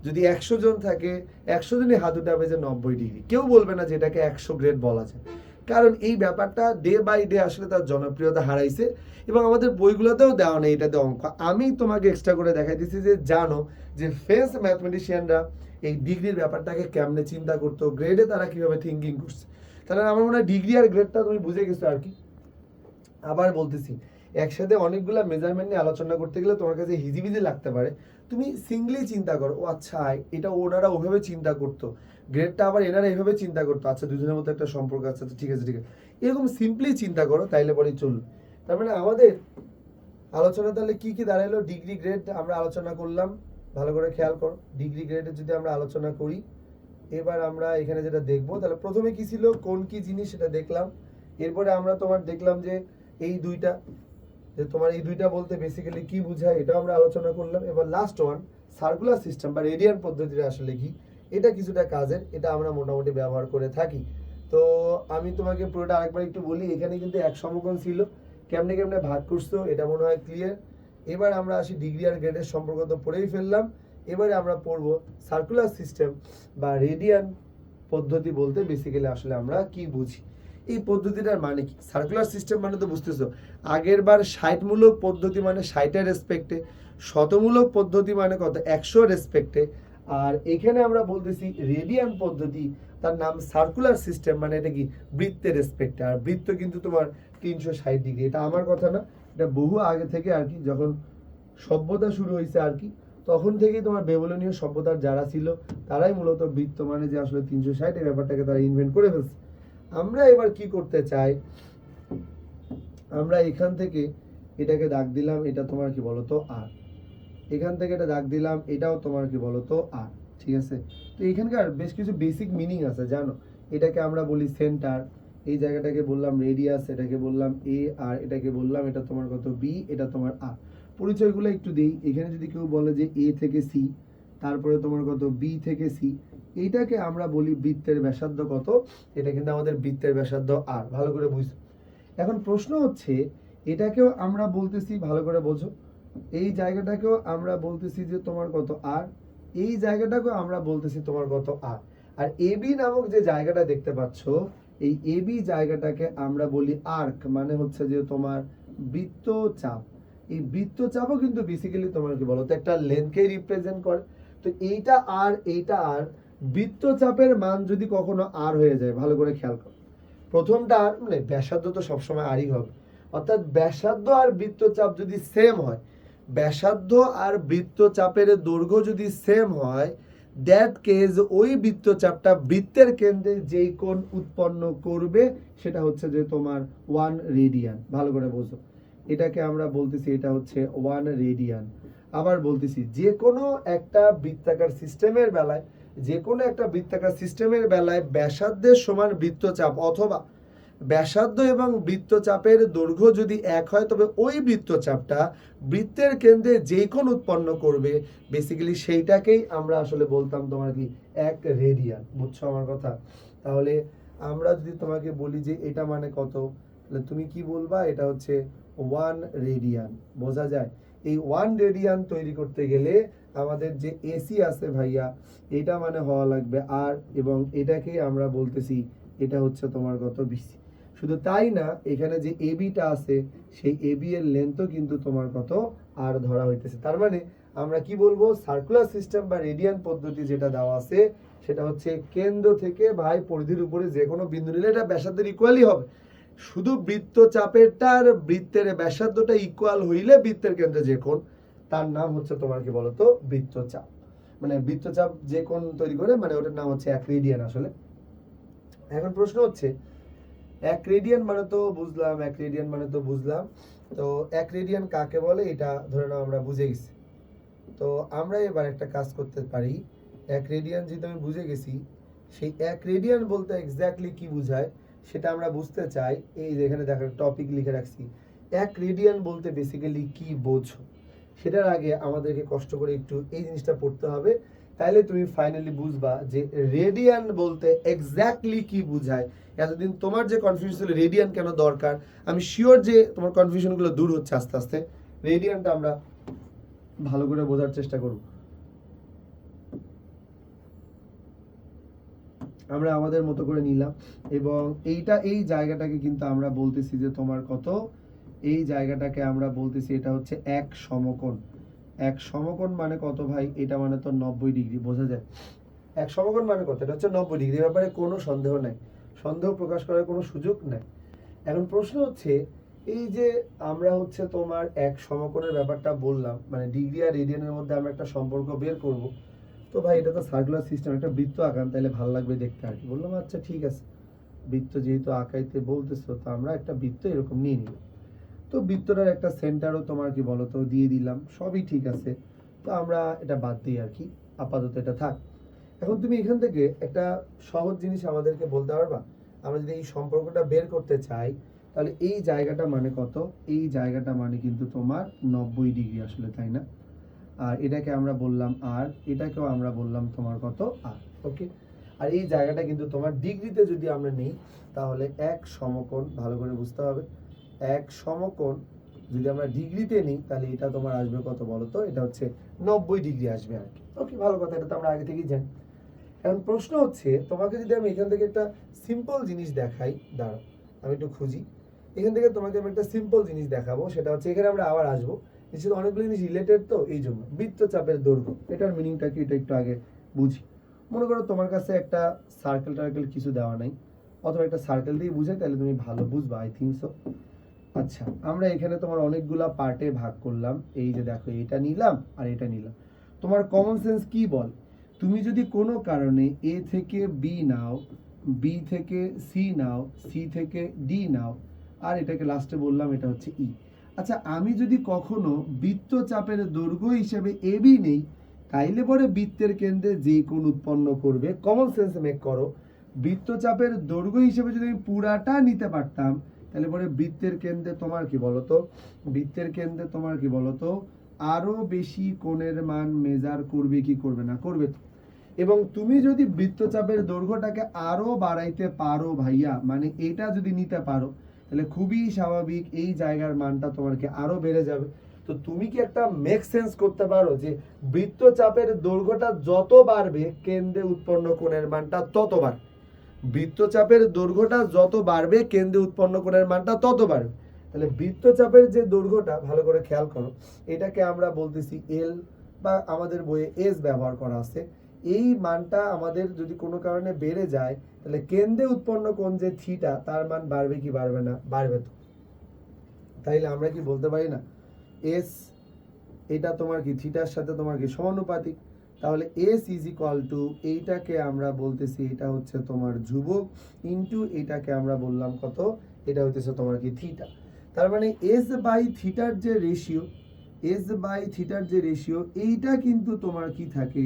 Speaker 1: যদি 100 জন থাকে 100 জনই হাত উঠাবে যে 90 ডিগ্রি, কেউ বলবে না যে এটাকে 100 গ্রেড বলা যায়। কারণ এই ব্যাপারটা ডে বাই ডে আসলে তার জনপ্রিয়তা হারাইছে এবং আমাদের বইগুলোতেও দেওয়া নেই এটাতে অঙ্ক। আমি তোমাকে এক্সট্রা করে দেখাই দিচ্ছি যে জানো যে ফ্রেঞ্চ ম্যাথমেটিশিয়ানরা এই ডিগ্রির ব্যাপারটাকে কেমনে চিন্তা করতো, গ্রেডে তারা কিভাবে থিঙ্কিং করছে। তাহলে আমার মনে হয় ডিগ্রি আর গ্রেডটা তুমি বুঝে গেছো আর কি। আবার বলতেছি, একসাথে অনেকগুলা মেজারমেন্ট নিয়ে আলোচনা করতে গেলে তোমার কাছে হিজিবিজি লাগতে পারে। তুমি সিঙ্গলি চিন্তা করো, ও আচ্ছা এটা ওনারা ওভাবে চিন্তা করতো, গ্রেডটা আবার এনারা এভাবে চিন্তা করতো, আচ্ছা দুজনের মধ্যে একটা সম্পর্ক আছে, ঠিক আছে ঠিক আছে, এরকম সিম্পলি চিন্তা করো, তাইলে পরেই চলবে। তার মানে আমাদের আলোচনা তাহলে কি কি দাঁড়ালো, ডিগ্রি গ্রেড আমরা আলোচনা করলাম। ভালো করে খেয়াল করো, ডিগ্রি গ্রেডের যদি আমরা আলোচনা করি, এবার আমরা এখানে যেটা দেখবো, তাহলে প্রথমে কি ছিল কোন কি জিনিস সেটা দেখলাম। এরপরে আমরা তোমার দেখলাম যে এই দুইটা, যে তোমার এই দুইটা বলতে বেসিক্যালি কি বোঝায় এটাও আমরা আলোচনা করলাম। এবার লাস্ট ওয়ান সার্কুলার সিস্টেম বা রেডিয়ান পদ্ধতিটা আসলে কি, এটা কিছুটা কাজের, এটা আমরা মোটামুটি ব্যবহার করে থাকি। তো আমি তোমাকে পুরোটা আরেকবার একটু বলি, এখানে কিন্তু 1 সমকোণ ছিল, কেমনে কেমনে ভাগ করছো এটা মনে হয় ক্লিয়ার। এবার আমরা আসি ডিগ্রি আর গ্রেডের সম্পর্ক তো পড়েই ফেললাম, এবারে আমরা পড়বো সার্কুলার সিস্টেম বা রেডিয়ান পদ্ধতি বলতে বেসিক্যালি আসলে আমরা কি বুঝি, এই পদ্ধতিটার মানে কি। সার্কুলার সিস্টেম মানে তো বুঝতেছো, আগের বার 60 মূলক পদ্ধতি মানে 60 রেসপেক্টে, শতমূলক পদ্ধতি মানে কত 100 রেসপেক্টে, আর এখানে আমরা বলতেছি রেডিয়ান পদ্ধতি, তার নাম সার্কুলার সিস্টেম, মানে এটা কি বৃত্তের রেসপেক্টে। আর বৃত্ত কিন্তু তোমার 360 ডিগ্রি, এটা আমার কথা না, এটা বহু আগে থেকে আর কি, যখন সভ্যতা শুরু হয়েছে আর কি, তখন থেকেই তোমার বেবিলনীয় সভ্যতার যারা ছিল তারাই মূলত বৃত্ত মানে যে আসলে 360 এই ব্যাপারটাকে তারা ইনভেন্ট করে ফেলছে। আমরা এবার কি করতে চাই, আমরা এখান থেকে এটাকে দাগ দিলাম, এটা তোমার কি বলতো আর, এখান থেকে এটা দাগ দিলাম, এটাও তোমার কি বলতো আর, ঠিক আছে। তো এখানকার বেশ কিছু বেসিক মিনিং আছে জানো, এটাকে আমরা বলি সেন্টার, এই জায়গাটাকে বললাম রেডিয়াস, এটাকে বললাম এ, আর এটাকে বললাম এটা তোমার কত বি, এটা তোমার আর। পরিচয়গুলো একটু দেই। এখানে যদি কেউ বলে যে এ থেকে সি, তারপরে তোমার কত বি থেকে সি, এইটাকে আমরা বলি বৃত্তের ব্যাসার্ধ কত, এটা কিন্তু আমাদের বৃত্তের ব্যাসার্ধ আর। ভালো করে বুঝো। এখন প্রশ্ন হচ্ছে এটাকেও আমরা বলতেছি, ভালো করে বোঝো, এই জায়গাটাকেও আমরা বলতেছি যে তোমার কত আর, এই জায়গাটাকেও আমরা বলতেছি তোমার কত আর। আর এবি নামক যে জায়গাটা দেখতে পাচ্ছ, এই এবি জায়গাটাকে আমরা বলি আর্ক, মানে হচ্ছে যে তোমার বৃত্তচাপ। এই বৃত্তচাপও কিন্তু বেসিক্যালি তোমার কি বলতো একটা লেন্থকে রিপ্রেজেন্ট করে। তো এইটা আর বৃত্তচাপের মান যদি কখনো আর হয়ে যায়, ভালো করে খেয়াল করো, প্রথমটা আর মানে ব্যাসার্ধ তো সবসময় আরই হবে, অর্থাৎ ব্যাসার্ধ আর বৃত্তচাপ যদি সেম হয়, ব্যাসার্ধ আর বৃত্তচাপের দৈর্ঘ্য যদি সেম হয়, দ্যাট কেস ওই বৃত্তচাপটা বৃত্তের কেন্দ্রে যেই কোণ উৎপন্ন করবে সেটা হচ্ছে যে তোমার 1 রেডিয়ান। ভালো করে বোঝো, এটাকে আমরা বলতেছি এটা হচ্ছে 1 রেডিয়ান। আবার বলতেছি যে কোনো একটা বৃত্তাকার সিস্টেমের বেলায়, যে কোনো একটা বৃত্তাকার সিস্টেমের বেলায় ব্যাসার্ধের সমান বৃত্তচাপ অথবা ব্যাসার্ধ এবং বৃত্তচাপের দৈর্ঘ্য যদি এক হয়, তবে ওই বৃত্তচাপটা বৃত্তের কেন্দ্রে যেই কোণ উৎপন্ন করবে বেসিক্যালি সেইটাকেই আমরা আসলে বলতাম তোমার কি 1 রেডিয়ান। বুঝছো আমার কথা? তাহলে আমরা যদি তোমাকে বলি যে এটা মানে কত, তাহলে তুমি কি বলবা? এটা হচ্ছে 1 রেডিয়ান। বোঝা যায়? এই 1 রেডিয়ান তৈরি করতে গেলে আমাদের যে এসি আছে ভাইয়া, এটা মানে হওয়া লাগবে আর, এবং এটাকেই আমরা বলতেছি এটা হচ্ছে তোমার কত বিসি। শুধু তাই না, এখানে যে এবিটা আছে সেই এবি এর লেন্থও কিন্তু তোমার কত আর ধরা হইতেছে। তার মানে আমরা কি বলবো, সার্কুলার সিস্টেম বা রেডিয়ান পদ্ধতি যেটা দেওয়া আছে সেটা হচ্ছে কেন্দ্র থেকে ভাই পরিধির উপরে যে কোনো বিন্দু নিলে এটা ব্যাসার্ধের ইকুয়ালই হবে। শুধু বৃত্তচাপেরটার বৃত্তের ব্যাসার্ধটা ইকুয়াল হইলে বৃত্তের কেন্দ্রে যে কোণ, তার নাম হচ্ছে তোমার কি বলতো বৃত্তচাপ। মানে বৃত্তচাপ যে কোণ তৈরি করে, মানে ওটার নাম হচ্ছে 1 রেডিয়ান আসলে। এখন প্রশ্ন হচ্ছে 1 রেডিয়ান মানে তো বুঝলাম, 1 রেডিয়ান মানে তো বুঝলাম, তো 1 রেডিয়ান কাকে বলে এটা ধরে নাও আমরা বুঝে গেছি। তো আমরা এবার একটা কাজ করতে পারি, 1 রেডিয়ান যেহেতু আমি বুঝে গেছি, সেই 1 রেডিয়ান বলতে এক্স্যাক্টলি কি বোঝায় সেটা আমরা বুঝতে চাই। এই যে এখানে দেখো টপিক লিখে রাখছি, 1 রেডিয়ান বলতে বেসিক্যালি কি বোঝো, সেটার আগে আমাদেরকে কষ্ট করে একটু এই জিনিসটা পড়তে হবে, তাইলে তুমি ফাইনালি বুঝবা যে রেডিয়ান বলতে এক্স্যাক্টলি কি বোঝায়। এতদিন তোমার যে কনফিউশন ছিল রেডিয়ান কেন দরকার, আমি শিওর যে তোমার কনফিউশনগুলো দূর হচ্ছে আস্তে আস্তে। রেডিয়ানটা আমরা ভালো করে বোঝার চেষ্টা করব। আমরা আমাদের মতো করে নিলাম, এবং এই জায়গাটাকে কিন্তু আমরা বলতেছি যে তোমার কত, এই জায়গাটাকে আমরা বলতেছি এটা হচ্ছে 1 সমকোণ। 1 সমকোণ মানে কত ভাই? এটা মানে তো 90 ডিগ্রি। বোঝা যায়? 1 সমকোণ মানে কত? এটা হচ্ছে 90 ডিগ্রি। ব্যাপারে কোনো সন্দেহ নাই, সন্দেহ প্রকাশ করার কোনো সুযোগ নাই। এখন প্রশ্ন হচ্ছে এই যে আমরা হচ্ছে তোমার 1 সমকোণের ব্যাপারটা বললাম, মানে ডিগ্রি আর রেডিয়ানের মধ্যে আমরা একটা সম্পর্ক বের করব। তো ভাই এটা তো সার্কুলার সিস্টেম, একটা বৃত্ত আঁকান, তাহলে ভালো লাগবে দেখতে আর কি। বললাম আচ্ছা ঠিক আছে, বৃত্ত যেহেতু আঁকাইতে বলতেছো, তো আমরা একটা বৃত্ত এরকম নিয়ে নিলাম। তো বৃত্তটার একটা সেন্টারও তোমার কি বলতো দিয়ে দিলাম, সবই ঠিক আছে। তো আমরা এটা বাদ দিই আর কি, আপাতত এটা থাক। এখন তুমি এখান থেকে একটা সহজ জিনিস আমাদেরকে বলতে পারবা, আমরা যদি এই সম্পর্কটা বের করতে চাই, তাহলে এই জায়গাটা মানে কত? এই জায়গাটা মানে কিন্তু তোমার 90 ডিগ্রি আসলে, তাই না? আর এটাকে আমরা বললাম আর, এটাকেও আমরা বললাম তোমার কত আর। ওকে, আর এই জায়গাটা কিন্তু তোমার ডিগ্রিতে যদি আমরা নিই, তাহলে 1 সমকোণ, ভালো করে বুঝতে হবে, 1 সমকোণ যদি আমরা ডিগ্রিতে নিই, তাহলে এটা তোমার আসবে কত বলো তো? এটা হচ্ছে 90 ডিগ্রি আসবে আর কি। ওকে, ভালো কথা, এটা তো আমরা আগে থেকেই জানি। এখন প্রশ্ন হচ্ছে তোমাকে যদি আমি এখান থেকে একটা সিম্পল জিনিস দেখাই, দাঁড়াও আমি একটু খুঁজি, এখান থেকে তোমাকে আমি একটা সিম্পল জিনিস দেখাবো, সেটা হচ্ছে এখানে আমরা আবার আসবো, নিশ্চিত অনেকগুলো জিনিস রিলেটেড, তো এই জন্য বৃত্তচাপের দৈর্ঘ্য, এটার মিনিংটা কি এটা একটু আগে বুঝি। মনে করো তোমার কাছে একটা সার্কেল টার্কেল কিছু দেওয়া নাই, অথবা একটা সার্কেল দিয়ে বুঝাই, তাহলে তুমি ভালো বুঝবা, আই থিঙ্ক সো। আচ্ছা, আমরা এখানে তোমার অনেকগুলা পার্টে ভাগ করলাম, এই যে দেখো এটা নিলাম আর এটা নিলাম। তোমার কমন সেন্স কি বল, তুমি যদি কোনো কারণে এ থেকে বি নাও, বি থেকে সি নাও, সি থেকে ডি নাও, আর এটাকে লাস্টে বললাম এটা হচ্ছে ই। আচ্ছা, আমি যদি কখনো বৃত্তচাপের দৈর্ঘ্য হিসেবে এ বি নেই, তাইলে পরে বৃত্তের কেন্দ্রে যে কোণ উৎপন্ন করবে, কমন সেন্স মেক করো, বৃত্তচাপের দৈর্ঘ্য হিসেবে যদি আমি পুরাটা নিতে পারতাম, তাহলে পরে বৃত্তের কেন্দ্রে তোমার কি বলতো, বৃত্তের কেন্দ্রে তোমার কি বলতো, আরো বেশি কোণের মান মেজার করবে কি করবে না, করবে তো। এবং তুমি যদি বৃত্তচাপের দৈর্ঘ্যটাকে আরো বাড়াইতে পারো ভাইয়া, মানে এটা যদি নিতে পারো, তাহলে খুবই স্বাভাবিক এই জায়গার মানটা তোমার কি আরো বেড়ে যাবে। তো তুমি কি একটা মেক সেন্স করতে পারো যে বৃত্তচাপের দৈর্ঘ্যটা যত বাড়বে কেন্দ্রে উৎপন্ন কোণের মানটা তত বাড়বে, বৃত্তচাপের দৈর্ঘ্যটা যত বাড়বে কেন্দ্রে উৎপন্ন কোণের মানটা তত বাড়বে। তাহলে বৃত্তচাপের যে দৈর্ঘ্যটা ভালো করে খেয়াল করো, এটাকে আমরা বলতেছি এল, বা আমাদের বইয়ে এস ব্যবহার করা আছে। এই মানটা আমাদের যদি কোনো কারণে বেড়ে যায়, তাহলে কেন্দ্রে উৎপন্ন কোণ যে থিটা, তার মান বাড়বে কি বাড়বে না, বাড়বে তো। তাইলে আমরা কি বলতে পারি না এস এটা তোমার কি থিটার সাথে তোমার কি সমানুপাতিক। তাহলে এস ইজ ইকুয়াল টু, এইটাকে আমরা বলতেছি এটা হচ্ছে তোমার ধ্রুবক, ইনটু এটাকে আমরা বললাম কত, এটা হইতেছে তোমার কি থিটা। তার মানে এস বাই থিটার যে রেশিও, এস বাই থিটার যে রেশিও, এইটা কিন্তু তোমার কি থাকে,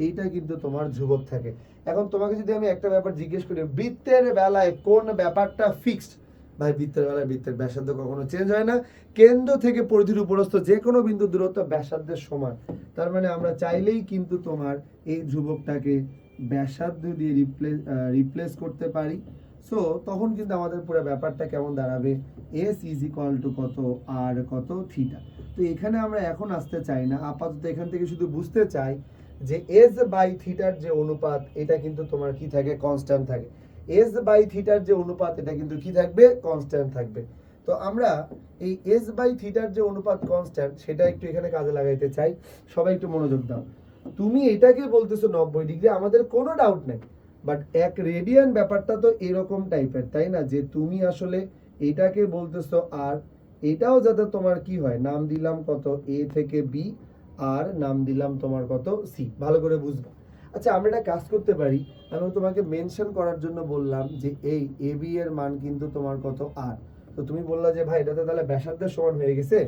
Speaker 1: এইটা কিন্তু তোমার ধ্রুবক থাকে। এখন তোমাকে যদি আমি একটা ব্যাপার জিজ্ঞেস করি, বৃত্তের বেলায় কোন ব্যাপারটা ফিক্সড, ভাই বৃত্তের বেলায় বৃত্তের ব্যাসার্ধ কখনো চেঞ্জ হয় না, কেন্দ্র থেকে পরিধির উপরস্থ যে কোনো বিন্দু দূরত্ব ব্যাসার্ধের সমান। তার মানে আমরা চাইলেই কিন্তু তোমার এই ধ্রুবকটাকে ব্যাসার্ধ দিয়ে রিপ্লেস করতে পারি। সো তখন কিন্তু আমাদের পুরো ব্যাপারটা কেমন দাঁড়াবে, এস ইজ ইকুয়াল টু কত, আর কত থিটা। তো এখানে আমরা এখন আসতে চাই না, আপাতত এখান থেকে শুধু বুঝতে চাই যে এস বাই থিটার যে অনুপাত, এটা কিন্তু তোমার কি থাকে, কনস্ট্যান্ট থাকে। এস বাই থিটার যে অনুপাত, এটা কিন্তু কি থাকবে, কনস্ট্যান্ট থাকবে। তো আমরা এই এস বাই থিটার যে অনুপাত কনস্ট্যান্ট, সেটা একটু এখানে কাজে লাগাইতে চাই। সবাই একটু মনোযোগ দাও। তুমি এটাকে বলতেছো 90 ডিগ্রি, আমাদের কোনো ডাউট নেই, বাট এক রেডিয়ান ব্যাপারটা তো এরকম টাইপের, তাই না, যে তুমি আসলে এটাকে বলতেছো আর, এটাও যাতে তোমার কি হয়, নাম দিলাম কত এ থেকে বি, আর নাম দিলাম তোমার কত সি, ভালো করে বুঝবো। আচ্ছা আমরা একটা কাজ করতে পারি, আমি তোমাকে মেনশন করার জন্য বললাম যে এই এ বি এর মান কিন্তু তোমার কত আর। তো তুমি বললা যে ভাই এটা তো তাহলে ব্যাসার্ধের সমান হয়ে গেছে,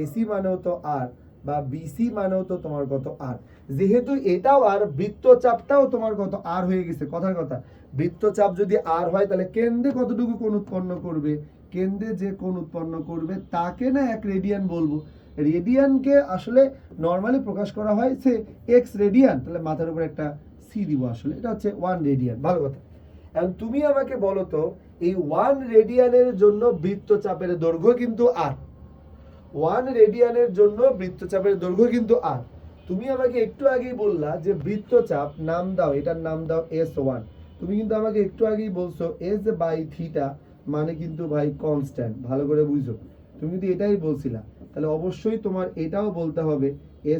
Speaker 1: এসি মানেও তো আর, বা বিসি মানেও তো তোমার কত আর। যেহেতু এটাও আর, বৃত্তচাপটাও তোমার কত আর হয়ে গেছে, কথার কথা। বৃত্তচাপ যদি আর হয়, তাহলে কেন্দ্রে কতটুকু কোণ উৎপন্ন করবে, কেন্দ্রে যে কোণ উৎপন্ন করবে তাকে না এক রেডিয়ান বলবো। রেডিয়ানকে আসলে নর্মালি প্রকাশ করা হয় সে এক্স রেডিয়ান, তাহলে মাথার উপর একটা সি দিব, আসলে এটা হচ্ছে 1 রেডিয়ান, ভালো কথা। এখন তুমি আমাকে বলো তো, এই 1 রেডিয়ানের জন্য বৃত্তচাপের দৈর্ঘ্য কিন্তু আর, 1 রেডিয়ানের জন্য বৃত্তচাপের দৈর্ঘ্য কিন্তু আর। তুমি আমাকে একটু আগেই বললা যে বৃত্তচাপ নাম দাও, এটার নাম দাও S1। তুমি কিন্তু আমাকে একটু আগেই বলছো S বাই থিটা মানে কিন্তু ভাই কনস্ট্যান্ট, ভালো করে বুঝো। তুমি কিন্তু এটাই বলছিলা, তাহলে অবশ্যই তোমার এটাও বলতে হবে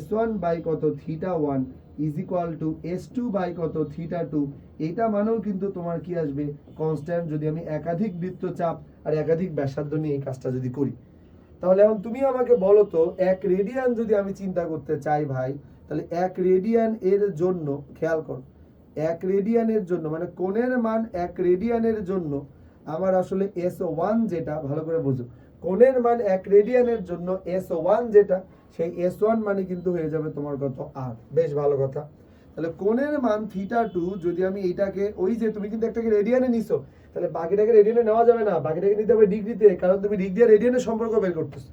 Speaker 1: S1 বাই কত theta 1 is equal to S2 by কত থিটা 2। এটা মানেও কিন্তু তোমার কি আসবে, কনস্ট্যান্ট, যদি আমি একাধিক বৃত্তচাপ আর একাধিক ব্যাসার্ধ নিয়ে এই কাজটা যদি করি। তাহলে এখন তুমি আমাকে বলো তো, এক রেডিয়ান যদি আমি চিন্তা করতে চাই ভাই, তাহলে এক রেডিয়ান এর জন্য, খেয়াল কর, এক রেডিয়ানের জন্য মানে কোণের মান এক রেডিয়ানের জন্য আমার আসলে S1 যেটা, ভালো করে বুঝো, কোণের মান এক রেডিয়ানের জন্য S1 যেটা, সেই S1 মানে কিন্তু হয়ে যাবে তোমার কত আর। বেশ ভালো কথা। তাহলে কোণের মান থিটা 2 যদি আমি এইটাকে, ওই যে তুমি কিন্তু একটাকে রেডিয়ানে নিছো, তাহলে বাকিটাকে রেডিয়ানে নেওয়া যাবে না, বাকিটাকে নিতে হবে ডিগ্রিতে, কারণ তুমি ডিগ্রি আর রেডিয়ানের সম্পর্ক বের করতেছো।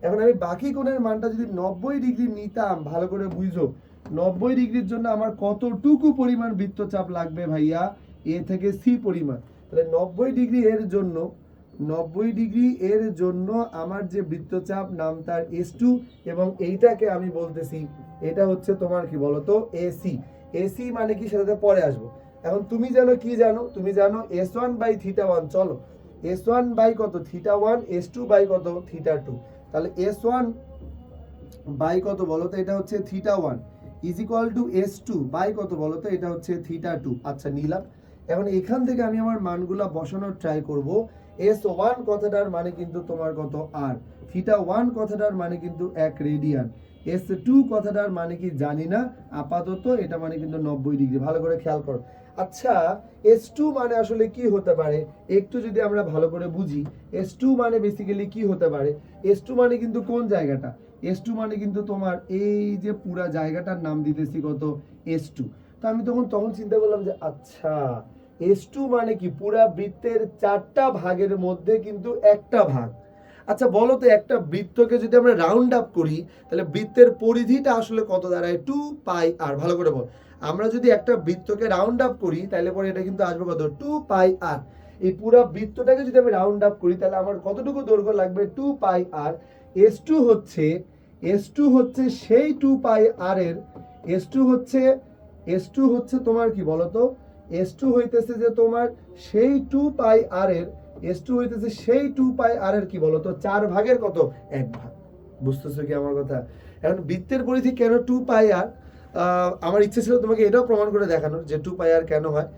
Speaker 1: এখন আমি বাকি কোণের মানটা যদি 90 ডিগ্রি নিতাম, ভালো করে বুঝো, 90 ডিগ্রির জন্য আমার কতটুকু পরিমাণ বৃত্তচাপ লাগবে ভাইয়া, এ থেকে সি পরিমাণ। তাহলে 90 ডিগ্রি এর জন্য, 90 ডিগ্রি এর জন্য আমার যে বৃত্তচাপ নাম তার S2, এবং এইটাকে আমি বলতেছি এটা হচ্ছে তোমার কি বলতো এসি। এসি মানে কি সেটাতে পরে আসবো। এখন তুমি জানো কি জানো, তুমি জানো S1 বাই থিটা 1, চলো S1 বাই কত থিটা 1, S2 বাই কত থিটা 2। তাহলে S1 বাই কত বলতো, এটা হচ্ছে theta 1 is equal to S2 by কত বলতো, এটা হচ্ছে থিটা 2। আচ্ছা নিলাম। এখন এখান থেকে আমি আমার মানগুলা বসানোর ট্রাই করব। S1 কথাটার মানে কিন্তু তোমার কত আর, থিটা 1 কথাটার মানে কিন্তু 1 রেডিয়ান, S2 কথাটার মানে কি জানি না, আপাতত এটা মানে কিন্তু 90 ডিগ্রি, ভালো করে খেয়াল করো। আচ্ছা S2 মানে আসলে কি হতে পারে, একটু যদি আমরা ভালো করে বুঝি, S2 মানে বেসিক্যালি কি হতে পারে, S2 মানে কিন্তু কোন জায়গাটা, S2 মানে কিন্তু তোমার এই যে পুরা জায়গাটার নাম দিতেছি কত S2। তো আমি তখন চিন্তা করলাম যে আচ্ছা S2 মানে কি, পুরা বৃত্তের 4টা ভাগের মধ্যে কিন্তু একটা ভাগ। আচ্ছা বলো তো, একটা বৃত্তকে যদি আমরা রাউন্ড আপ করি তাহলে বৃত্তের পরিধিটা আসলে কত দাঁড়ায়? 2πr। ভালো করে বল, আমরা যদি একটা বৃত্তকে রাউন্ড আপ করি তাহলে পরে এটা কিন্তু আসবে কত? 2πr। এই পুরো বৃত্তটাকে যদি আমি রাউন্ড আপ করি তাহলে আমার কতটুকু দৈর্ঘ্য লাগবে? 2πr। S2 হচ্ছে সেই 2πr এর S2 হচ্ছে তোমার কি বলতো, S2 হইতেছে যে তোমার সেই 2πr এর কি বলতো, 4 ভাগের কত? 1 ভাগ। বুঝতেছো কি আমার কথা? এখন বৃত্তের পরিধি কেন 2πr, আমার ইচ্ছে ছিল তোমাকে এটাও প্রমাণ করে দেখানোর যে 2πr কেন হয়।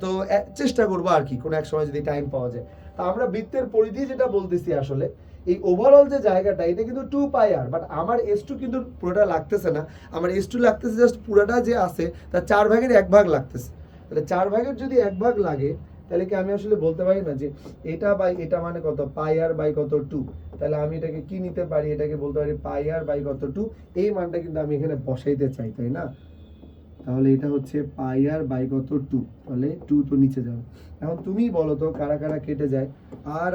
Speaker 1: তো চেষ্টা করবো আর কি, কোনো এক সময় যদি টাইম পাওয়া যায়। তো আমরা বৃত্তের পরিধি যেটা বলতেছি, আসলে এই ওভারঅল যে জায়গাটা এটা কিন্তু 2πr, বাট আমার S2 কিন্তু পুরোটা লাগতেছে না। আমার S2 লাগতেছে জাস্ট পুরোটা যে আছে তার 4 ভাগের 1 ভাগ লাগতেছে। তাহলে 4 ভাগের যদি 1 ভাগ লাগে তাহলে কি আমি আসলে বলতে পারি না যে এটা বাই এটা মানে কত? πr বাই কত? 2। তাহলে আমি এটাকে কি নিতে পারি? এটাকে বলতে পারি πr বাই কত? 2। এই মানটা কিন্তু আমি এখানে বসাইতে চাই, তাই না? তাহলে এটা হচ্ছে πr বাই কত? 2। তাহলে 2 তো নিচে যাবে। এখন তুমি বলো তো কারা কারা কেটে যায়? আর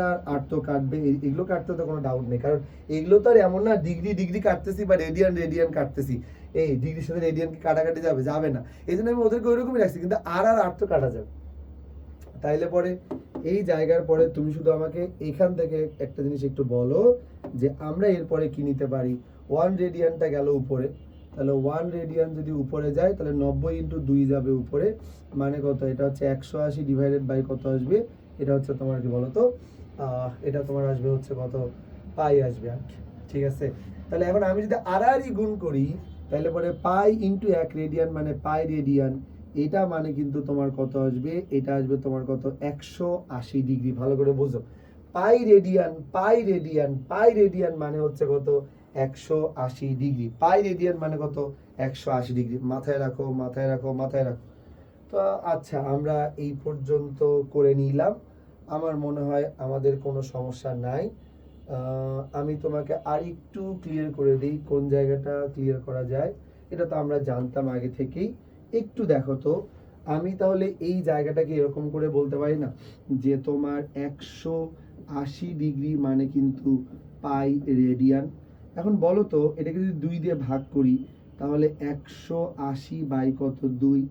Speaker 1: তো কাটবে, এগুলো কাটতে তো কোনো ডাউট নেই, কারণ এগুলো তো আর এমন না ডিগ্রি কাটতেছি বা রেডিয়ান কাটতেছি। এই ডিগ্রির সাথে রেডিয়ান কি কাটাকাটি যাবে? যাবে না। এই জন্য আমি ওদেরকে ওইরকমই রাখছি, কিন্তু আর তো কাটা যাবে। তাইলে পরে এই জায়গার পরে তুমি শুধু আমাকে এখান থেকে একটা জিনিস একটু বলো যে আমরা এরপরে কি নিতে পারি? 1 রেডিয়ানটা গেল উপরে, তাহলে 1 রেডিয়ান যদি উপরে যায় তাহলে 90 ইন্টু 2 যাবে উপরে, মানে কত? এটা হচ্ছে 180 ডিভাইডেড বাই কত আসবে? এটা হচ্ছে তোমার কি বলতো, এটা তোমার আসবে হচ্ছে কত? পাই আসবে আর কি। ঠিক আছে, তাহলে এখন আমি যদি আড়াআড়ি গুণ করি তাহলে পরে পাই ইন্টু 1 রেডিয়ান মানে পাই রেডিয়ান, এটা মানে কিন্তু তোমার কত আসবে? এটা আসবে তোমার কত? 180 ডিগ্রি। ভালো করে বুঝো, পাই রেডিয়ান মানে হচ্ছে কত? 180 ডিগ্রি। পাই রেডিয়ান মানে কত? 180 ডিগ্রি। মাথায় রাখো। তো আচ্ছা, আমরা এই পর্যন্ত করে নিলাম। আমার মনে হয় আমাদের কোনো সমস্যা নাই। আমি তোমাকে আর একটু ক্লিয়ার করে দিই কোন জায়গাটা ক্লিয়ার করা যায়। এটা তো আমরা জানতাম আগে থেকেই। একটু দেখো তো, আমি তাহলে এই জায়গাটাকে এরকম করে বলতে পারি না যে তোমার 180 ডিগ্রি মানে কিন্তু পাই রেডিয়ান। এখন বলো তো এটাকে যদি 2 দিয়ে ভাগ করি তাহলে 180 বাই কত? 2।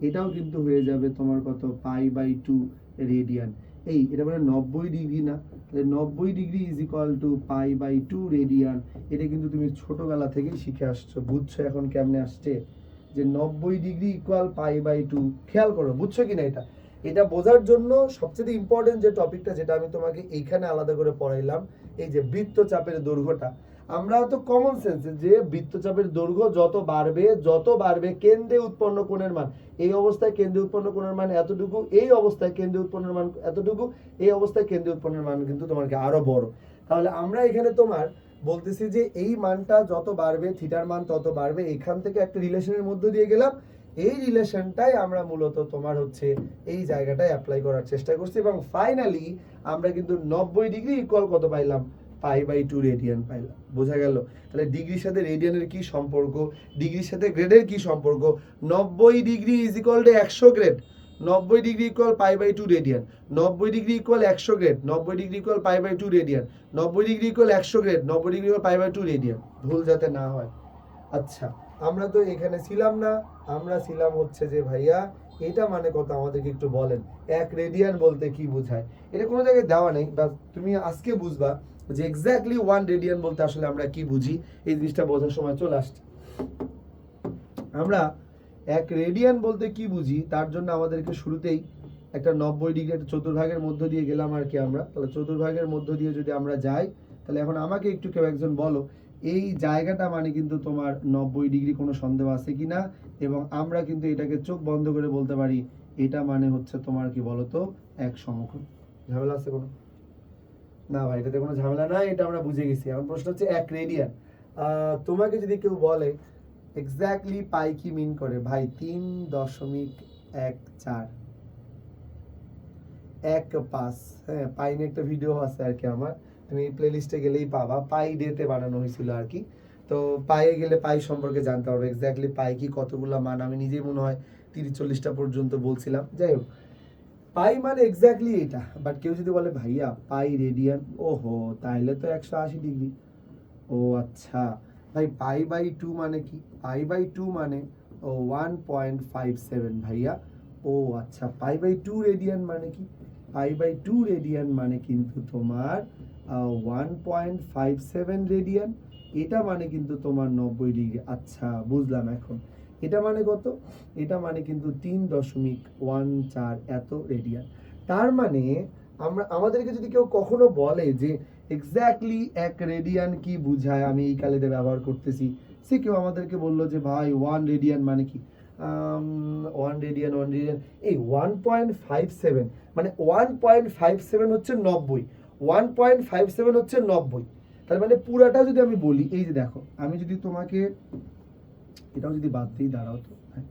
Speaker 1: এটাও কিন্তু হয়ে যাবে তোমার কত? Pi by 2 radian. এটা মানে 90 ডিগ্রি না? তাহলে 90 degree is equal to pi by 2 radian. এটা কিন্তু তুমি ছোটবেলা থেকেই শিখে আসছো, বুঝছো এখন কেমনে আসছে যে 90 ডিগ্রি ইকুয়াল পাই বাই 2। খেয়াল করো, বুঝছো কিনা? এটা বোঝার জন্য সবচেয়ে ইম্পর্টেন্ট যে টপিকটা, যেটা আমি তোমাকে এইখানে আলাদা করে পড়াইলাম, এই যে বৃত্তচাপের দৈর্ঘ্যটা। আমরা তো কমন সেন্স যে বৃত্তচাপের দৈর্ঘ্য যত বাড়বে কেন্দ্রে উৎপন্ন কোণের মান, এই অবস্থায় কেন্দ্রে উৎপন্ন কোণের মান এতটুকু, এই অবস্থায় কেন্দ্রে উৎপন্নের মান এতটুকু, এই অবস্থায় কেন্দ্রে উৎপন্নের মান কিন্তু তোমাকে আরো বড়। তাহলে আমরা এখানে তোমার বলতেছি যে এই মানটা যত বাড়বে থিটার মান তত বাড়বে। এখান থেকে একটা রিলেশনের মধ্য দিয়ে গেলাম, এই রিলেশনটাই আমরা মূলত তোমার হচ্ছে এই জায়গাটায় অ্যাপ্লাই করার চেষ্টা করছি, এবং ফাইনালি আমরা কিন্তু 90 ডিগ্রি ইকুয়াল কত পাইলাম? পাই বাই 2 রেডিয়ান পাইলাম। বোঝা গেল? তাহলে ডিগ্রির সাথে রেডিয়ানের কি সম্পর্ক, ডিগ্রির সাথে গ্রেডের কি সম্পর্ক? 90 degree is equal to 100 grade, 90 degree equal pi by 2 radian, 90 degree equal 100 grade, 90 degree equal pi by 2 radian, 90 degree equal 100 grade, 90 degree equal pi by 2 radian. ভুল যাতে না হয়। আচ্ছা, আমরা তো এখানে ছিলাম না, আমরা ছিলাম হচ্ছে যে ভাইয়া এটা মানে কত আমাদেরকে একটু বলেন। 1 রেডিয়ান বলতে কি বোঝায়? এটা কোনো জায়গায় দেওয়া নেই, বা তুমি আজকে বুঝবা যে এক্স্যাক্টলি 1 রেডিয়ান বলতে আসলে আমরা কি বুঝি। এই জিনিসটা বোঝার সময় চলে আসছে। আমরা 1 রেডিয়ান বলতে কি বুঝি তার জন্য আমাদেরকে শুরুতেই একটা 90 ডিগ্রি একটা চতুর্ভাগের মধ্য দিয়ে গেলাম আর কি। আমরা তাহলে চতুর্ভাগের মধ্য দিয়ে যদি আমরা যাই তাহলে এখন আমাকে একটু কেউ একজন বলো এই জায়গাটা মানে কিন্তু তোমার 90 ডিগ্রি, কোনো সন্দেহ আছে কিনা? এবং আমরা কিন্তু এটাকে চোখ বন্ধ করে বলতে পারি এটা মানে হচ্ছে তোমার কি বলতো 1 সমকোণ। ঝামেলা আছে কোনো? না ভাই, এটাতে কোনো ঝামেলা নাই, এটা আমরা বুঝে গেছি। এখন প্রশ্ন হচ্ছে 1 রেডিয়ান। তোমাকে যদি কেউ বলে এক্স্যাক্টলি পাই কি মিন করে, ভাই 3.1415। হ্যাঁ, পাই নিয়ে একটা ভিডিও আছে আর কি আমার, তুমি প্লে লিস্টে গেলেই পাবা। পাই ডেতে বানানো হয়েছিল আর কি। তো পাইয়ে গেলে পাই সম্পর্কে জানতে পারবে এক্স্যাক্টলি পাই কি, কতগুলো মান। আমি নিজেই মনে হয় 30-40টা পর্যন্ত বলছিলাম। যাই হোক, পাই মানে এক্স্যাক্টলি এটা, বাট কেউ যদি বলে ভাইয়া পাই রেডিয়ান, ওহো তাইলে তো 180 ডিগ্রি। ও আচ্ছা ভাই, পাই বাই টু মানে কি? পাই বাই টু মানে 1.57 ভাইয়া। ও আচ্ছা, পাই বাই টু রেডিয়ান মানে কি? পাই বাই টু রেডিয়ান মানে কিন্তু তোমার 1.57 রেডিয়ান। এটা মানে কিন্তু তোমার 90 ডিগ্রি। আচ্ছা বুঝলাম এখন। এটা মানে কত? এটা মানে কিন্তু 3.14 এত রেডিয়ান। তার মানে আমাদেরকে যদি কেউ কখনো বলে যে এক্স্যাক্টলি 1 রেডিয়ান কি বুঝায়, আমি এই কালেতে ব্যবহার করতেছি, সে কেউ আমাদেরকে বললো যে ভাই 1 রেডিয়ান মানে কি, 1 রেডিয়ান এই 1.57 মানে 1.57 হচ্ছে 90, 1.57 হচ্ছে 90। তার মানে পুরাটা যদি আমি বলি, এই যে দেখো, আমি যদি তোমাকে এটাও যদি বাদ দিই, দাঁড়াও তো, হ্যাঁ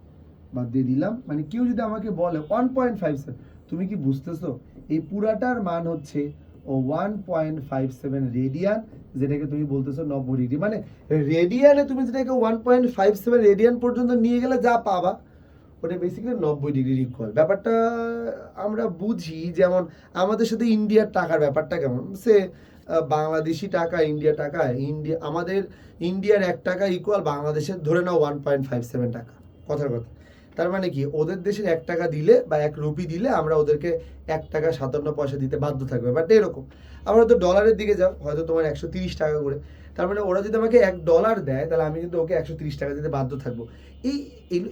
Speaker 1: বাদ দিয়ে দিলাম, মানে কেউ যদি আমাকে বলে 1.57, তুমি কি বুঝতেছো এই পুরাটার মান হচ্ছে 1.57 রেডিয়ান, যেটাকে তুমি বলতেছো 90 ডিগ্রি। মানে রেডিয়ানে তুমি যেটাকে 1.57 রেডিয়ান পর্যন্ত নিয়ে গেলে যা পাবা, ওটা বেসিক্যালি 90 ডিগ্রির ইকুয়াল। ব্যাপারটা আমরা বুঝি, যেমন আমাদের সাথে ইন্ডিয়ার টাকার ব্যাপারটা কেমন, সে বাংলাদেশি টাকা, ইন্ডিয়া টাকা, আমাদের ইন্ডিয়ার 1 টাকা ইকুয়াল বাংলাদেশের ধরে নাও 1.57 টাকা, কথার কথা। তার মানে কি, ওদের দেশের 1 টাকা দিলে বা 1 রুপি দিলে আমরা ওদেরকে 1 টাকা 57 পয়সা দিতে বাধ্য থাকবে, বাট এরকম। আবার হয়তো ডলারের দিকে যাও, হয়তো তোমার 130 টাকা করে। তার মানে ওরা যদি আমাকে $1 দেয়, তাহলে আমি কিন্তু ওকে 130 টাকা দিতে বাধ্য থাকবো। এই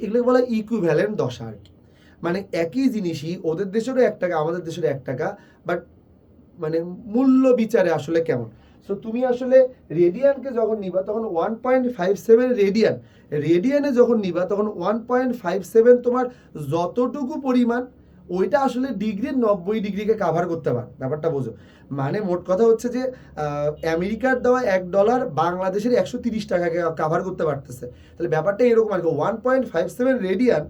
Speaker 1: এগুলো বলা ইকুইভ্যালেন্ট দশা আর কি। মানে একই জিনিসই ওদের দেশেরও 1 টাকা, আমাদের দেশেরও 1 টাকা, বাট মানে মূল্য বিচারে আসলে কেমন। সো তুমি আসলে রেডিয়ানকে যখন নিবা তখন 1.57 রেডিয়ান, রেডিয়ানে যখন নিবা তখন 1.57 তোমার যতটুকু পরিমাণ, ওইটা আসলে ডিগ্রির 90 ডিগ্রিকে কাভার করতে পারে। ব্যাপারটা বোঝো। মানে মোট কথা হচ্ছে যে আমেরিকার দেওয়া $1 বাংলাদেশের 130 টাকাকে কাভার করতে পারতেছে। তাহলে ব্যাপারটা এরকম আর কি, 1.57 রেডিয়ান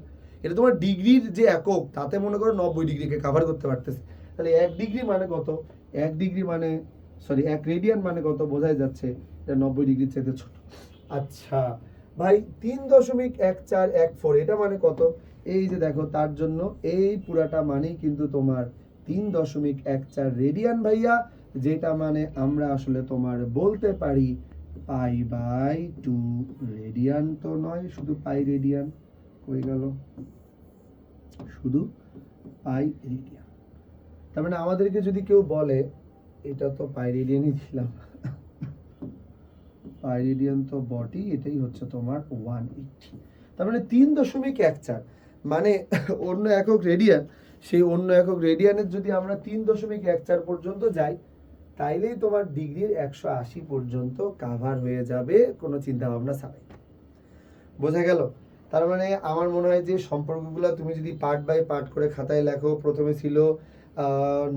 Speaker 1: এটা তোমার ডিগ্রির যে একক, তাতে মনে করো 90 ডিগ্রিকে কাভার করতে পারতেছে। তাহলে 1 ডিগ্রি মানে কত? 1 ডিগ্রি মানে, সরি, 1 রেডিয়ান মানে কত বোঝাই যাচ্ছে, এটা 90 ডিগ্রির চাইতে ছোট। আচ্ছা ভাই, 3.1414 এটা মানে কত? এই যে দেখো, তার জন্য এই পুরাটা মানেই কিন্তু তোমার 3.14 রেডিয়ান ভাইয়া, যেটা মানে আমরা আসলে তোমার বলতে পারি পাই বাই টু রেডিয়ান। তো নয়, শুধু পাই রেডিয়ান হয়ে গেল, শুধু পাই রেডিয়ান। তার মানে আমাদেরকে যদি কেউ বলে, এটা তো পাই রেডিয়ানই দিলাম, পাই রেডিয়ান তো বটি, এটাই হচ্ছে তোমার 180। তার মানে 3.14 মানে অন্য একক রেডিয়ান, সেই অন্য একক রেডিয়ানের যদি আমরা 3.14 পর্যন্ত যাই, তাইলেই তোমার ডিগ্রির 180 পর্যন্ত কাভার হয়ে যাবে, কোনো চিন্তা ভাবনা ছাড়াই। বোঝা গেল? তার মানে আমার মনে হয় যে সম্পর্কগুলো তুমি যদি পার্ট বাই পার্ট করে খাতায় লেখো, প্রথমে ছিল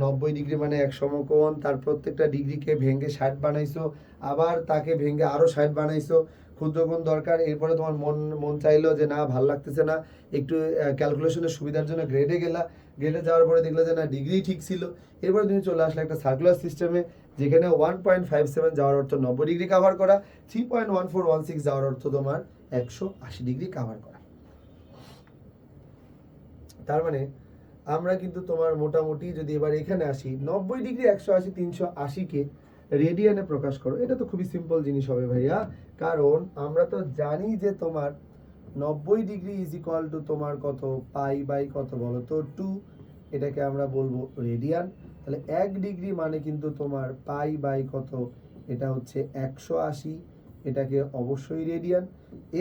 Speaker 1: 90 ডিগ্রি মানে 1 সমকোণ, তার প্রত্যেকটা ডিগ্রিকে ভেঙে 60 বানাইছো, আবার তাকে ভেঙে আরো 60 বানাইছো, ক্ষুদ্রকোণ দরকার। এরপরে তোমার মন চাইলো যে না, ভাল লাগতেছে না, একটু ক্যালকুলেশনের সুবিধার জন্য গ্রেডে গেলা, গ্রেডে যাওয়ার পরে দেখলে যে না, ডিগ্রি ঠিক ছিল। এরপরে তুমি চলে আসলে একটা সার্কুলার সিস্টেমে, যেখানে 1.57 যাওয়ার অর্থ 90 ডিগ্রি কাভার করা, 3.1416 যাওয়ার অর্থ তোমার 180 ডিগ্রি কাভার করা। তার মানে আমরা কিন্তু তোমার মোটামুটি, যদি এবার এখানে আসি, 90 ডিগ্রি, 180, 380কে রেডিয়ানে প্রকাশ করো, এটা তো খুবই সিম্পল জিনিস হবে ভাইয়া। কারণ আমরা তো জানি যে তোমার 90 ডিগ্রি ইজ ইকুয়াল টু তোমার কত, পাই বাই কত বলো তো 2, এটাকে আমরা বলবো রেডিয়ান। তাহলে 1 ডিগ্রি মানে কিন্তু তোমার পাই বাই কত, এটা হচ্ছে 180, এটাকে অবশ্যই রেডিয়ান।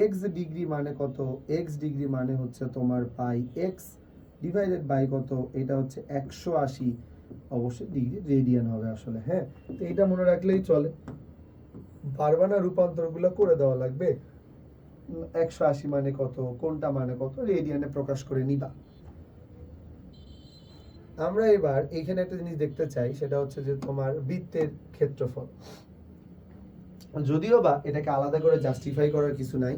Speaker 1: এক্স ডিগ্রি মানে কত, এক্স ডিগ্রি মানে হচ্ছে তোমার পাই এক্স ডিভাইডেড বাই কত, এটা হচ্ছে 180, অবশ্যই ডিগ্রি রেডিয়ান হবে আসলে। হ্যাঁ, তো এটা মনে রাখলেই চলে, বারবার না রূপান্তরগুলো করে দেওয়া লাগবে। 180 মানে কত, কোনটা মানে কত, রেডিয়ানে প্রকাশ করে নিবা। আমরা এবার এখানে একটা জিনিস দেখতে চাই, সেটা হচ্ছে যে তোমার বৃত্তের ক্ষেত্রফল। যদিও বা এটাকে আলাদা করে জাস্টিফাই করার কিছু নাই,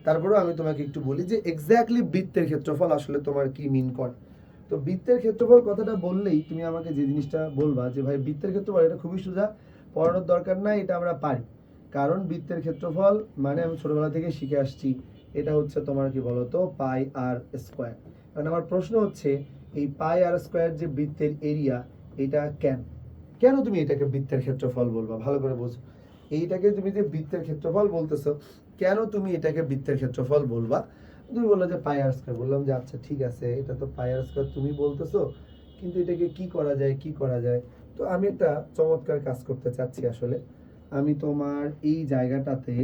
Speaker 1: তারপরেও আমি তোমাকে একটু বলি যে এক্স্যাক্টলি বৃত্তের ক্ষেত্রফল আসলে তোমার কি মিন করে। তো বৃত্তের ক্ষেত্রফল কথাটা বললেই তুমি আমাকে যে জিনিসটা বলবা যে ভাই বৃত্তের ক্ষেত্রফল, এটা খুবই সোজা, পড়ানোর দরকার নাই, এটা আমরা পারি। কারণ বৃত্তের ক্ষেত্রফল মানে আমি ছোটবেলা থেকে শিখে আসছি, এটা হচ্ছে তোমার কি বলতো পাই আর স্কোয়ার। কারণ আমার প্রশ্ন হচ্ছে এই পাই আর স্কোয়ার যে বৃত্তের এরিয়া, এটা কেন কেন তুমি এটাকে বৃত্তের ক্ষেত্রফল বলবা, ভালো করে বোঝো। এইটাকে তুমি যে বৃত্তের ক্ষেত্রফল বলতেছো, কেন তুমি এটাকে বৃত্তের ক্ষেত্রফল বলবা? তুমি বললো যে পাই আর স্কোয়ার। বললাম যে আচ্ছা ঠিক আছে, এটা তো পাই আর স্কোয়ার তুমি বলতেছো, কিন্তু এটাকে কি করা যায়, কি করা যায়? তো আমি একটা চমৎকার কাজ করতে চাচ্ছি আসলে। আমি তোমার এই জায়গাটাতে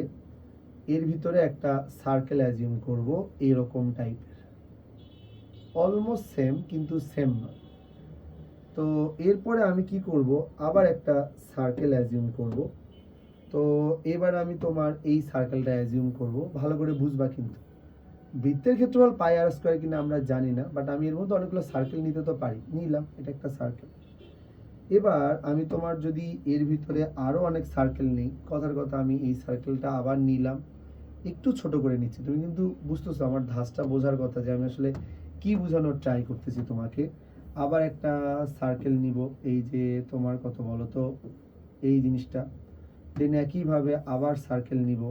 Speaker 1: এর ভিতরে একটা সার্কেল অ্যাজিউম করব, এরকম টাইপের, অলমোস্ট সেম কিন্তু সেম না। তো এরপরে আমি কি করব, আবার একটা সার্কেল অ্যাজিউম করব। তো এবার আমি তোমার এই সার্কেলটা অ্যাজিউম করব, ভালো করে বুঝবা কিন্তু। বৃত্তের ক্ষেত্রফল পাই আর স্কোয়ার কিনা আমরা জানি না, বাট আমি এর মধ্যে অনেকগুলো সার্কেল নিতে তো পারি, নিলাম, এটা একটা সার্কেল। এবার আমি তোমার যদি এর ভিতরে আরো অনেক সার্কেল নেই, কথার কথা আমি এই সার্কেলটা আবার নিলাম, একটু ছোট করে নিচ্ছি। তুমি কিন্তু বুঝতেছো আমার ধাঁচটা বোঝার কথা, যে আমি আসলে কি বোঝানোর ট্রাই করতেছি তোমাকে। আবার একটা সার্কেল নিব, এই যে তোমার কত বলো তো, এই জিনিসটা। দেন একইভাবে আবার সার্কেল নিব,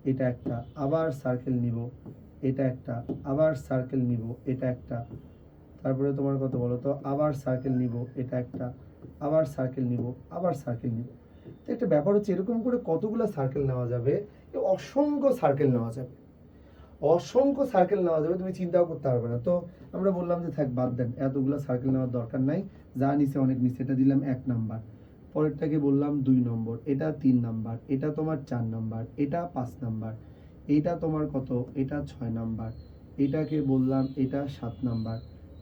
Speaker 1: এটা একটা, আবার সার্কেল নিব, এটা একটা, আবার সার্কেল নিব, এটা একটা। তারপরে তোমার কত বলো তো, আবার সার্কেল নিব, এটা একটা, আবার সার্কেল নিব, আবার সার্কেল নিব। তো একটা ব্যাপার হচ্ছে, এরকম করে কতগুলো সার্কেল নেওয়া যাবে? অসংখ্য সার্কেল নেওয়া যাবে, অসংখ্য সার্কেল নেওয়া যাবে, তুমি চিন্তাও করতে পারবে না। তো আমরা বললাম যে থাক, বাদ দেন, এতগুলো সার্কেল নেওয়ার দরকার নাই, যা নিচে অনেক নিচে, এটা দিলাম 1 নাম্বার, পরেরটাকে বললাম 2 নম্বর, এটা 3 নাম্বার, এটা তোমার 4 নাম্বার, এটা 5 নাম্বার, এটা তোমার কত, এটা 6 নাম্বার, এটাকে বললাম এটা 7 নাম্বার,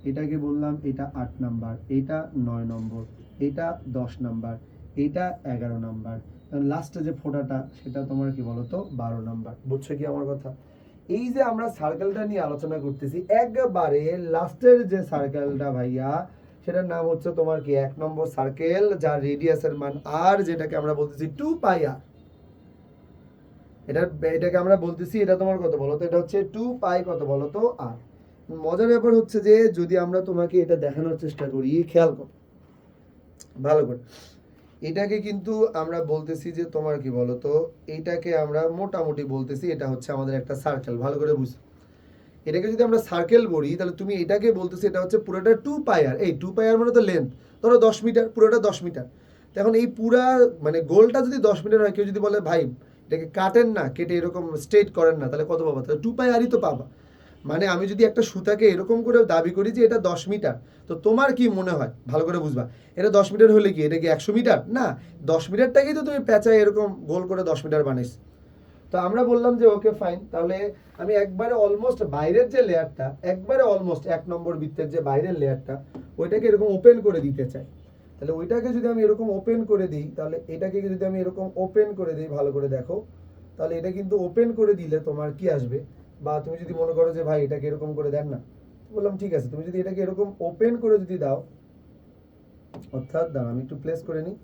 Speaker 1: এটাকে বললাম এটা 8 নাম্বার, এটা 9 নম্বর, এটা 10 নাম্বার, এটা 11 নাম্বার, লাস্টে যে ফোঁটাটা সেটা তোমার কি বলতো 12 নাম্বার। বুঝছো কি আমার কথা? এই যে আমরা সার্কেলটা নিয়ে আলোচনা করতেছি, একবারে লাস্টের যে সার্কেলটা ভাইয়া, সেটার নাম হচ্ছে তোমার কি 1 নম্বর সার্কেল, যার রেডিয়াসের মান আর, যেটাকে আমরা বলতেছি 2 পাই আর। এটাকে আমরা বলতেছি, এটা তোমার কত বলতো, এটা হচ্ছে 2 পাই কত বলতো আর। মজার ব্যাপার হচ্ছে যে, যদি আমরা তোমাকে এটা দেখানোর চেষ্টা করি, খেয়াল করো ভালো করে, এটাকে কিন্তু আমরা বলতেছি যে তোমার কি বলতো, এইটাকে আমরা মোটামুটি বলতেছি এটা হচ্ছে আমাদের একটা সার্কেল, ভালো করে বুঝো। এটাকে যদি আমরা সার্কেল বলি, তাহলে তুমি এটাকে বলতেছি এটা হচ্ছে পুরোটা 2 পাই আর। এই 2 পাই আর মানে তো লেন্থ, ধরো 10 মিটার, পুরোটা 10 মিটার। এখন এই পুরা মানে গোলটা যদি 10 মিটার হয়, কেউ যদি বলে ভাই এটাকে কাটেন না, কেটে এরকম স্ট্রেট করেন না, তাহলে কত পাবা? তাহলে 2 পাই আরই তো পাবা। মানে আমি যদি একটা সুতাকে এরকম করে দাবি করি যে এটা 10 মিটার, তো তোমার কি মনে হয়, ভালো করে বুঝবা, এটা 10 মিটার হলে কি এটা কি 100 মিটার না? 10 মিটারটাকেই তো তুমি পেঁচায় এরকম গোল করে 10 মিটার বানাইছ। তো আমরা বললাম যে ওকে ফাইন, তাহলে আমি একবারে অলমোস্ট বাইরের যে লেয়ারটা, একবারে অলমোস্ট 1 নম্বর বৃত্তের যে বাইরের লেয়ারটা, ওইটাকে এরকম ওপেন করে দিতে চাই। তাহলে ওইটাকে যদি আমি এরকম ওপেন করে দিই, তাহলে এটাকে যদি আমি এরকম ওপেন করে দিই, ভালো করে দেখো, তাহলে এটা কিন্তু ওপেন করে দিলে তোমার কি আসবে? বা তুমি যদি মনে করো যে ভাই এটাকে এরকম করে দেন না, বললাম ঠিক আছে, তুমি যদি এটাকে এরকম ওপেন করে যদি দাও, অর্থাৎ দাঁড়া আমি একটু প্লেস করে নিই,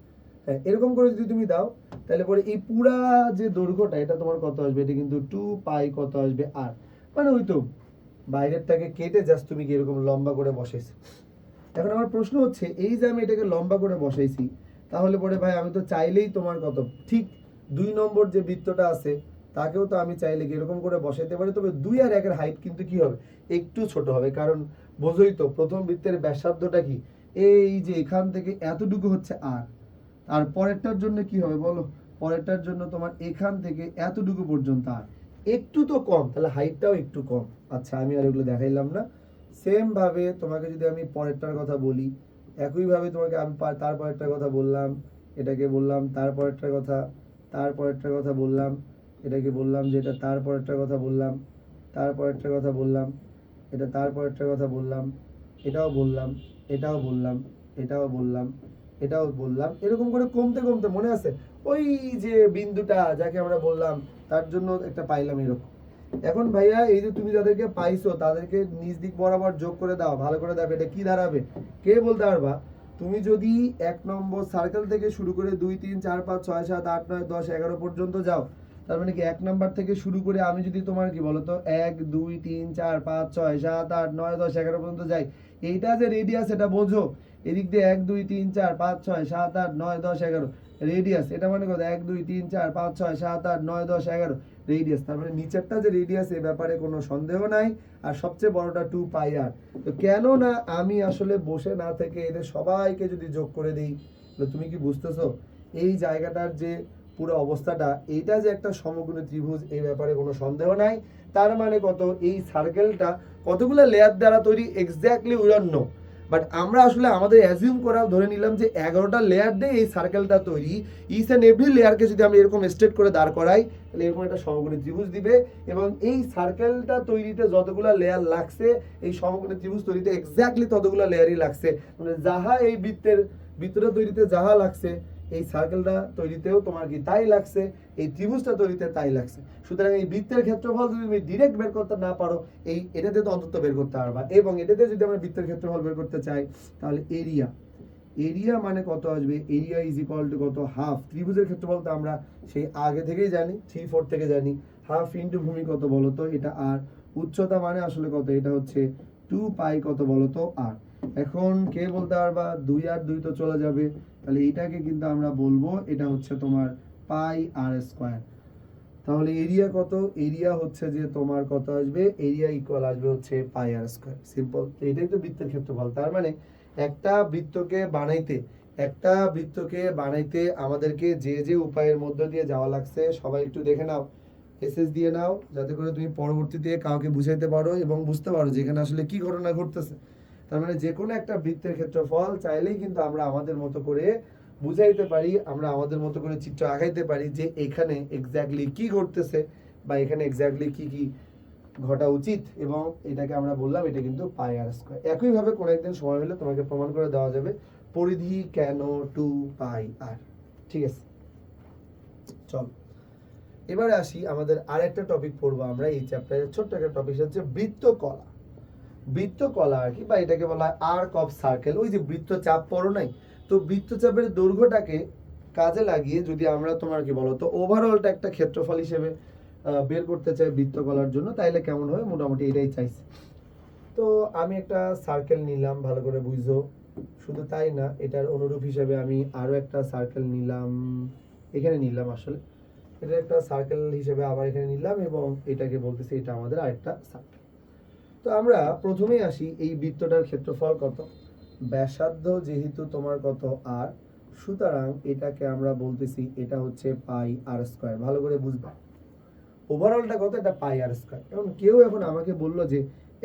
Speaker 1: হ্যাঁ এরকম করে যদি তুমি দাও, তাহলে পরে এই পুরা যে দৈর্ঘ্যটা, এটা তোমার কত আসবে? এটা কিন্তু 2 পাই কত আসবে আর, মানে ওই তো বাইরেরটাকে কেটে জাস্ট তুমি কি এরকম লম্বা করে বসাইছো। এখন আমার প্রশ্ন হচ্ছে, এই যে আমি এটাকে লম্বা করে বসাইছি, তাহলে পরে ভাই আমি তো চাইলেই তোমার কত, ঠিক 2 নম্বর যে বৃত্তটা আছে, তাকেও তো আমি চাইলে কি এরকম করে বসাইতে পারি, তবে 2 আর 1-এর হাইট কিন্তু কি হবে, একটু ছোট হবে, কারণ বোঝোই তো প্রথম বৃত্তের ব্যাসার্ধটা কি, এই যে এখান থেকে এতটুকু হচ্ছে আর, আর পরেরটার জন্য কি হবে বলো, পরেরটার জন্য তোমার এখান থেকে এতটুকু পর্যন্ত আর, একটু তো কম, তাহলে হাইটটাও একটু কম। আচ্ছা আমি আর এগুলো দেখাইলাম না। সেম ভাবে তোমাকে যদি আমি পরেরটার কথা বলি, একইভাবে তোমাকে আমি তার পরেরটার কথা বললাম, এটাকে বললাম তার পরেরটার কথা, তার পরেরটার কথা বললাম, এটাকে বললাম যে এটা তার পরেরটার কথা বললাম, তার পরেরটার কথা বললাম, এটা তার পরেরটার কথা বললাম, এটাও বললাম, এটাও বললাম, এটাও বললাম, এটাও বললাম, এরকম করে কমতে কমতে মনে আছে ওই যে বিন্দুটা যাকে আমরা বললাম, তার জন্য একটা পাইলাম এরকম। এখন ভাইয়া এই যে তুমি যাদেরকে পাইছো, তাদেরকে নিজ দিক বরাবর যোগ করে দাও, ভালো করে দাও, এটা কি দাঁড়াবে কে বলতে পারবা? তুমি যদি 1 নম্বর সার্কেল থেকে শুরু করে 2 3 4 5 6 7 8 9 10 11 পর্যন্ত যাও, তার মানে কি 1 নাম্বার থেকে শুরু করে আমি যদি তোমার কি বলতো 1 2 3 4 5 6 7 8 9 10 11 পর্যন্ত যাই, এইটা যে রেডিয়াস, এটা বোঝো, এদিক দিয়ে 1 2 3 4 5 6 7 8 9 10 11 রেডিয়াস, এটা মানে কত 1 2 3 4 5 6 7 8 9 10 11 রেডিয়াস। তার মানে নিচেরটা যে রেডিয়াস এ ব্যাপারে কোনো সন্দেহ নাই, আর সবচেয়ে বড়টা 2 পাই আর। তো কেন না আমি আসলে বসে না থেকে এদের সবাইকে যদি যোগ করে দিই, তো তুমি কি বুঝতেছো এই জায়গাটার যে পুরো অবস্থাটা, এইটা যে একটা সমকোণী ত্রিভুজ এই ব্যাপারে কোনো সন্দেহ নাই। তার মানে কত, এই সার্কেলটা কতগুলো লেয়ার দ্বারা তৈরি exactly we don't know, but আমরা আসলে আমাদের অ্যাজিউম করা ধরে নিলাম যে 11টা লেয়ার দিয়ে এই সার্কেলটা তৈরি। ইচ অ্যান্ড এভরি লেয়ারকে যদি আমি এরকম স্ট্রেট করে দাঁড় করাই, তাহলে এরকম একটা সমকোণী ত্রিভুজ দিবে। এবং এই সার্কেলটা তৈরিতে যতগুলো লেয়ার লাগছে, এই সমকোণী ত্রিভুজ তৈরিতে এক্স্যাক্টলি ততগুলো লেয়ারই লাগছে। মানে যাহা এই বৃত্তটা তৈরিতে যাহা লাগছে, এই সার্কেলটা তৈরিতেও তোমার কি তাই লাগছে, এই ত্রিভুজটা তৈরিতে তাই লাগছে। সুতরাং এই বৃত্তের ক্ষেত্রফল যদি তুমি ডিরেক্ট বের করতে না পারো, এটাতে তো অন্তত বের করতে পারবা। এবং এটাতে যদি আমরা বৃত্তের ক্ষেত্রফল বের করতে চাই, তাহলে এরিয়া মানে কত আসবে, এরিয়া ইজ ইকুয়াল টু কত, হাফ। ত্রিভুজের ক্ষেত্রফল তো আমরা সেই আগে থেকেই জানি, 3/4 থেকে জানি। হাফ ইন্টু ভূমি কত বলো তো, এটা আর। উচ্চতা মানে আসলে কত, এটা হচ্ছে 2 পাই কত বলো তো, আর। এখন কে বলতে পারবা, 2 আর 2 তো চলে যাবে, তাহলে এটাকে কিন্তু আমরা বলবো এটা হচ্ছে তোমার পাই আর স্কয়ার। তাহলে এরিয়া কত, এরিয়া হচ্ছে যে তোমার কত আসবে, এরিয়া ইকুয়াল আসবে হচ্ছে পাই আর স্কয়ার। সিম্পল, এটাই তো বৃত্তের ক্ষেত্রফল। তার মানে একটা বৃত্তকে বানাইতে আমাদেরকে যে যে উপায়ের মধ্য দিয়ে যাওয়া লাগছে, সবাই একটু দেখে নাও, এসএস দিয়ে নাও, যাতে করে তুমি পরবর্তীতে কাউকে বুঝাইতে পারো এবং বুঝতে পারো যে এখানে আসলে কি ঘটনা ঘটতেছে। তার মানে যে কোনো একটা বৃত্তের ক্ষেত্রফল চাইলেই কিন্তু আমরা আমাদের মতো করে বুঝাইতে পারি, আমরা আমাদের মতো করে চিত্র আঁকাইতে পারি যে এখানে এক্স্যাক্টলি কি ঘটতেছে, বা এখানে এক্স্যাক্টলি কি কি ঘটা উচিত। এবং এটাকে আমরা বললাম এটা কিন্তু পাই আর স্কয়ার। একইভাবে কোনো একদিন সময় হলে তোমাকে প্রমাণ করে দেওয়া যাবে পরিধি কেন 2 পাই আর। ঠিক আছে, চল এবারে আসি আমাদের আরেকটা টপিক পড়বো আমরা এই চ্যাপ্টারের, ছোট্ট একটা টপিক হচ্ছে বৃত্তকলা আর কি, বা এটাকে বলা হয় আর্ক অফ সার্কেল। ওই যে বৃত্তচাপ পড়ো নাই, তো বৃত্তচাপের দৈর্ঘ্যটাকে কাজে লাগিয়ে যদি আমরা তোমার কি বলতো ওভারঅলটা একটা ক্ষেত্রফল হিসেবে বের করতে চাই বৃত্তকলার জন্য, তাইলে কেমন হবে, মোটামুটি এটাই চাইছি। তো আমি একটা সার্কেল নিলাম, ভালো করে বুঝো। শুধু তাই না, এটার অনুরূপ হিসেবে আমি আরো একটা সার্কেল নিলাম, এখানে নিলাম আসলে এটা একটা সার্কেল হিসেবে আবার এখানে নিলাম, এবং এটাকে বলতেছি এটা আমাদের আরেকটা সার্কেল। তো আমরা প্রথমেই আসি, এই বৃত্তটার ক্ষেত্রফল কত, ব্যাসার্ধ যেহেতু তোমার কত আর, সুতরাং এটাকে আমরা বলতেছি এটা হচ্ছে পাই আর স্কয়ার। ভালো করে বুঝবা, ওভারঅলটা কত, এটা পাই আর স্কয়ার। এবং কেউ এখন আমাকে বললো যে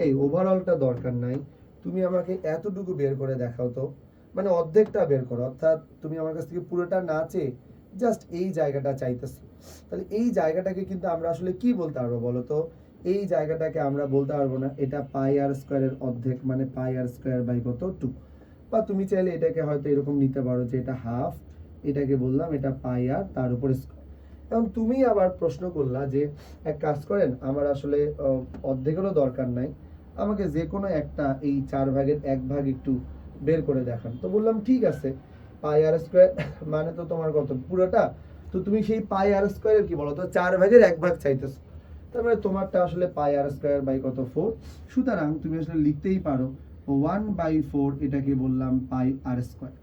Speaker 1: এই ওভারঅলটা দরকার নাই, তুমি আমাকে এতটুকু বের করে দেখাও তো, মানে অর্ধেকটা বের করো, অর্থাৎ তুমি আমার কাছ থেকে পুরোটা না চেয়ে জাস্ট এই জায়গাটা চাইতেছো। তাহলে এই জায়গাটাকে কিন্তু আমরা আসলে কি বলতে পারবো বলো তো, এই জায়গাটাকে আমরা বলতে পারবো না এটা পাই আর স্কয়ারের অর্ধেক, মানে পাই আর স্কয়ার বাই কত 2। বা তুমি চাইলে এটাকে হয়তো এরকম নিতে পারো যে এটা হাফ, এটাকে বললাম এটা পাই আর তার উপরে স্কয়ার। এখন তুমি আবার প্রশ্ন করলা যে এক কাজ করেন, আমার আসলে অর্ধেকেরও দরকার নাই, আমাকে যে কোনো একটা এই 4/1 একটু বের করে দেখান। তো বললাম ঠিক আছে, পাই আর স্কয়ার মানে তো তোমার কত, পুরোটা। তো তুমি সেই পাই আর স্কয়ারের কি বলো তো 4/1 চাইতেছো, তার মানে তোমারটা আসলে পাই আর স্কয়ার বাই কত 4। সুতরাং তুমি আসলে লিখতেই পারো 1/4, এটাকে বললাম পাই আর স্কয়ার।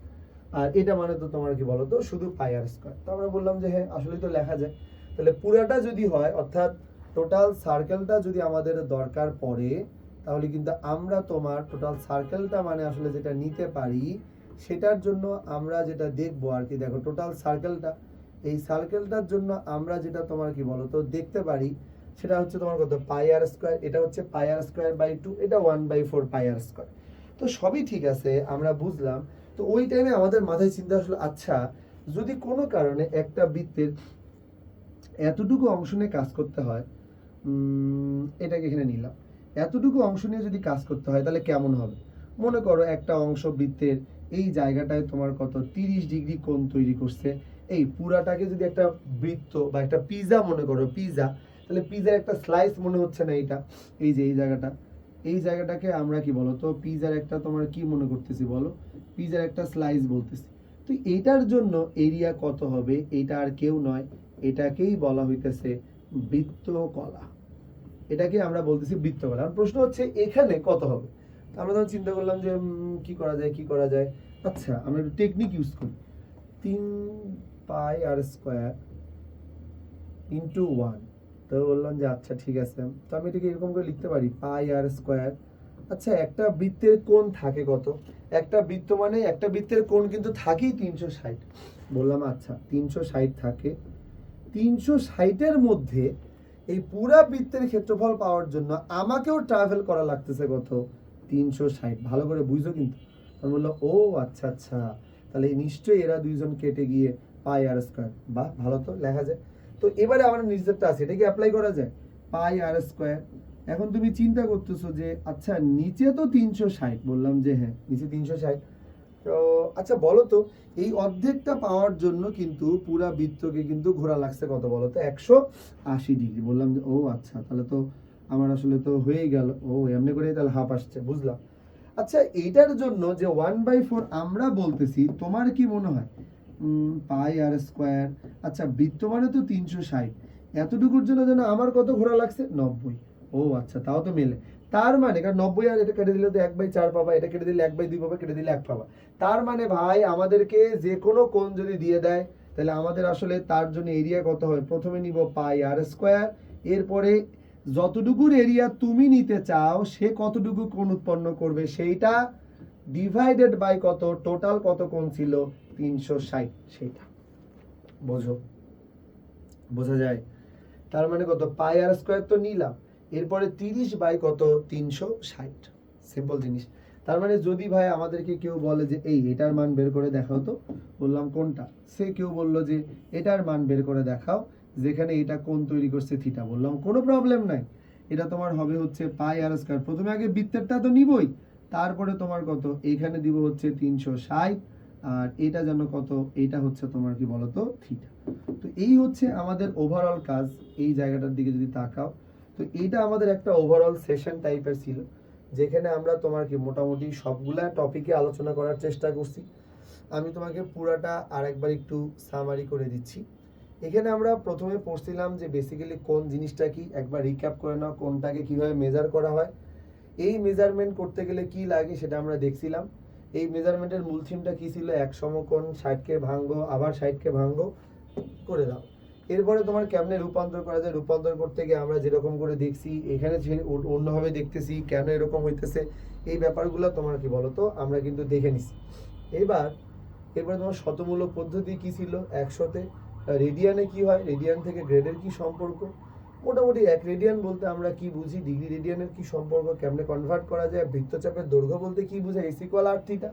Speaker 1: আর এটা মানে তো তোমার কি বলতো শুধু পাই আর স্কয়ার। তো আমরা বললাম যে হ্যাঁ আসলে তো লেখা যায়। তাহলে পুরাটা যদি হয়, অর্থাৎ টোটাল সার্কেলটা যদি আমাদের দরকার পড়ে, তাহলে কিন্তু আমরা তোমার টোটাল সার্কেলটা মানে আসলে যেটা নিতে পারি, সেটার জন্য আমরা যেটা দেখবো আর কি, দেখো টোটাল সার্কেলটা, এই সার্কেলটার জন্য আমরা যেটা তোমার কি বলতো দেখতে পারি, সেটা হচ্ছে তোমার কত পাই আর স্কয়ার। এটা হচ্ছে পাই আর স্কয়ার বাই 2, এটা 1/4 পাই আর স্কয়ার। তো সবই ঠিক আছে, আমরা বুঝলাম। তো ওই টাইমে আমাদের মাথায় চিন্তা আসলো, আচ্ছা যদি কোনো কারণে একটা বৃত্তের এতটুকু অংশ নিয়ে কাজ করতে হয়, এটাকে এখানে নিলাম, এতটুকু অংশ নিয়ে যদি কাজ করতে হয় তাহলে কেমন হবে। মনে করো একটা অংশ বৃত্তের এই জায়গাটায় তোমার কত 30 ডিগ্রি কোণ তৈরি করছে। এই পুরাটাকে যদি একটা বৃত্ত বা একটা পিজা মনে করো, পিজা, তাহলে পিজার একটা স্লাইস মনে হচ্ছে না এটা, এই যে এই জায়গাটাকে আমরা কি বলতো পিজার একটা তোমার কি মনে করতেছি বলো, পিজার একটা স্লাইস বলতেছি। তো এটার জন্য এরিয়া কত হবে, এটা আর কেউ নয়, এটাকেই বলা হইতেছে বৃত্তকলা। এটাকে আমরা বলতেছি বৃত্তকলা। প্রশ্ন হচ্ছে এখানে কত হবে, আমরা তখন চিন্তা করলাম যে কি করা যায়। আচ্ছা আমরা একটু টেকনিক ইউজ করি। 3 πr² ইন্টু 1। তো বললাম যে আচ্ছা ঠিক আছে, তো আমি এটাকে এরকম করে লিখতে পারি πr²। আচ্ছা একটা বৃত্তের কোণ থাকে কত? একটা বৃত্ত মানে একটা বৃত্তের কোণ কিন্তু থাকেই 360। বললাম আচ্ছা 360 থাকে। 360-এর মধ্যে এই পুরা বৃত্তের ক্ষেত্রফল পাওয়ার জন্য আমাকেও ট্রাভেল করা লাগতেছে কত? 360। ভালো করে বুঝো কিন্তু। আমি বললাম ও আচ্ছা আচ্ছা, তাহলে নিশ্চয়ই এরা দুইজন কেটে গিয়ে πr²। বাহ, ভালো তো লেখা যায়। তো এবারে আমার নিজেরটা আছে, এটা কি অ্যাপ্লাই করা যায়? πr²। এখন তুমি চিন্তা করতেছো যে আচ্ছা নিচে তো 360, বললাম যে হ্যাঁ নিচে 360। তো আচ্ছা বলো তো এই অর্ধেকটা পাওয়ার জন্য কিন্তু পুরা বৃত্তকে কিন্তু ঘোরা লাগছে কত বলো তো? 180 ডিগ্রি। বললাম যে ও আচ্ছা, তাহলে তো আমার আসলে তো হয়েই গেল। ও এমনি করে তাহলে হাফ আসছে, বুঝলাম। আচ্ছা এইটার জন্য যে 1/4 আমরা বলতেছি, তোমার কি মনে হয় πr²? আচ্ছা বৃত্ত মানে তো 360, এতটুকুর জন্য যেন আমার কত ঘোরা লাগছে? 90। ও আচ্ছা, তাও তো মেলে। তার মানে কারণ 90 আর এটা কেটে দিলে তো 1/4 পাবা, এটা কেটে দিলে 1/2 পাবা, কেটে দিলে 1 পাবা। তার মানে ভাই আমাদেরকে যে কোনো কোণ যদি দিয়ে দেয় তাহলে আমাদের আসলে তার জন্য এরিয়া কত হয়? প্রথমে নিব πr², এরপরে যতটুকুর এরিয়া তুমি নিতে চাও সে কতটুকু কোণ উৎপন্ন করবে সেইটা ডিভাইডেড বাই কত? টোটাল কত কোণ ছিল? 360, সেইটা বোঝা যায়? তার মানে কত? πr² তো নিলাম, এরপরে 30 বাই কত? 360। সিম্পল জিনিস। তার মানে যদি ভাই আমাদেরকে কেউ বলে যে এটার মান বের করে দেখাও তো, বললাম কোনটা? সে কেউ বললো যে এটার মান বের করে দেখাও যেখানে এটা কোণ তৈরি করছে থিটা। বললাম কোনো প্রবলেম নাই, এটা তোমার হবে হচ্ছে πr²। প্রথমে আগে বৃত্তেরটা তো নিবই, তারপরে তোমার কত এইখানে দিব হচ্ছে 360, আর এটা যেন কত? এটা হচ্ছে তোমার কি বলতো? থিটা। তো এই হচ্ছে আমাদের ওভারঅল কাজ। এই জায়গাটার দিকে যদি তাকাও, তো এইটা আমাদের একটা ওভারঅল সেশন টাইপের ছিল, যেখানে আমরা তোমার কি মোটামুটি সবগুলা টপিকে আলোচনা করার চেষ্টা করছি। আমি তোমাকে পুরাটা আরেকবার একটু সামারি করে দিচ্ছি। এখানে আমরা প্রথমে পড়ছিলাম যে বেসিক্যালি কোন জিনিসটা কি, একবার রিক্যাপ করে নাও। কোনটাকে কিভাবে মেজার করা হয়, এই মেজারমেন্ট করতে গেলে কি লাগে সেটা আমরা দেখছিলাম। এই মেজারমেন্টের মূল থিমটা কি ছিল? এক সমকোণ 60কে ভাঙ্গো, আবার 60কে ভাঙ্গো করে দাও। এরপরে তোমার কেমনে রূপান্তর করা যায়, রূপান্তর করতে গিয়ে আমরা যেরকম করে দেখছি এখানে অন্যভাবে দেখতেছি, কেন এরকম হইতেছে, এই ব্যাপারগুলো তোমার কি বলতো আমরা কিন্তু দেখে নিছি। এরপরে তোমার শতমূলক পদ্ধতি কি ছিল? 100-তে রেডিয়ানে কি হয়, রেডিয়ান থেকে গ্রেডের কি সম্পর্ক, মোটামুটি 1 রেডিয়ান বলতে আমরা কি বুঝি, ডিগ্রি রেডিয়ানের কি সম্পর্ক, কেমনে কনভার্ট করা যায়, বৃত্তচাপের দৈর্ঘ্য বলতে কি বোঝায়, s=r থিটা।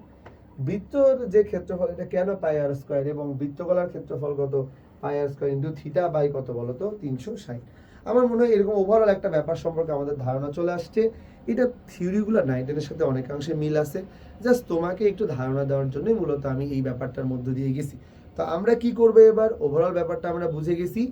Speaker 1: বৃত্তর যে ক্ষেত্রফল এটা কেন πr², এবং বৃত্তকলার ক্ষেত্রফল কত? πr² ইন্টু থিটা বাই কত বলতো? 360। আমার মনে হয় এরকম ওভারঅল একটা ব্যাপার সম্পর্কে আমাদের ধারণা চলে আসছে। এটা থিওরিগুলো 9-10-এর সাথে অনেকাংশে মিল আছে, জাস্ট তোমাকে একটু ধারণা দেওয়ার জন্যই মূলত আমি এই ব্যাপারটার মধ্য দিয়ে গেছি। তো আমরা কি করবো এবার? ওভারঅল ব্যাপারটা আমরা বুঝে গেছি।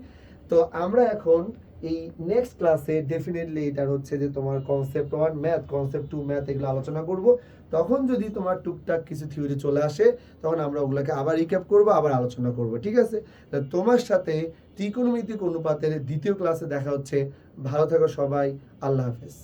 Speaker 1: তো আমরা এখন এই নেক্সট ক্লাসে ডেফিনেটলি এটার হচ্ছে যে তোমার কনসেপ্ট 1 ম্যাথ, কনসেপ্ট 2 ম্যাথ এগুলো আলোচনা করব। তখন যদি তোমার টুকটাক কিছু থিওরি চলে আসে তখন আমরা ওগুলোকে আবার রিক্যাপ করব, আবার আলোচনা করব, ঠিক আছে? তোমার সাথে ত্রিকোণমিতিক অনুপাতের দ্বিতীয় ক্লাসে দেখা হচ্ছে। ভালো থাকো সবাই, আল্লাহ হাফেজ।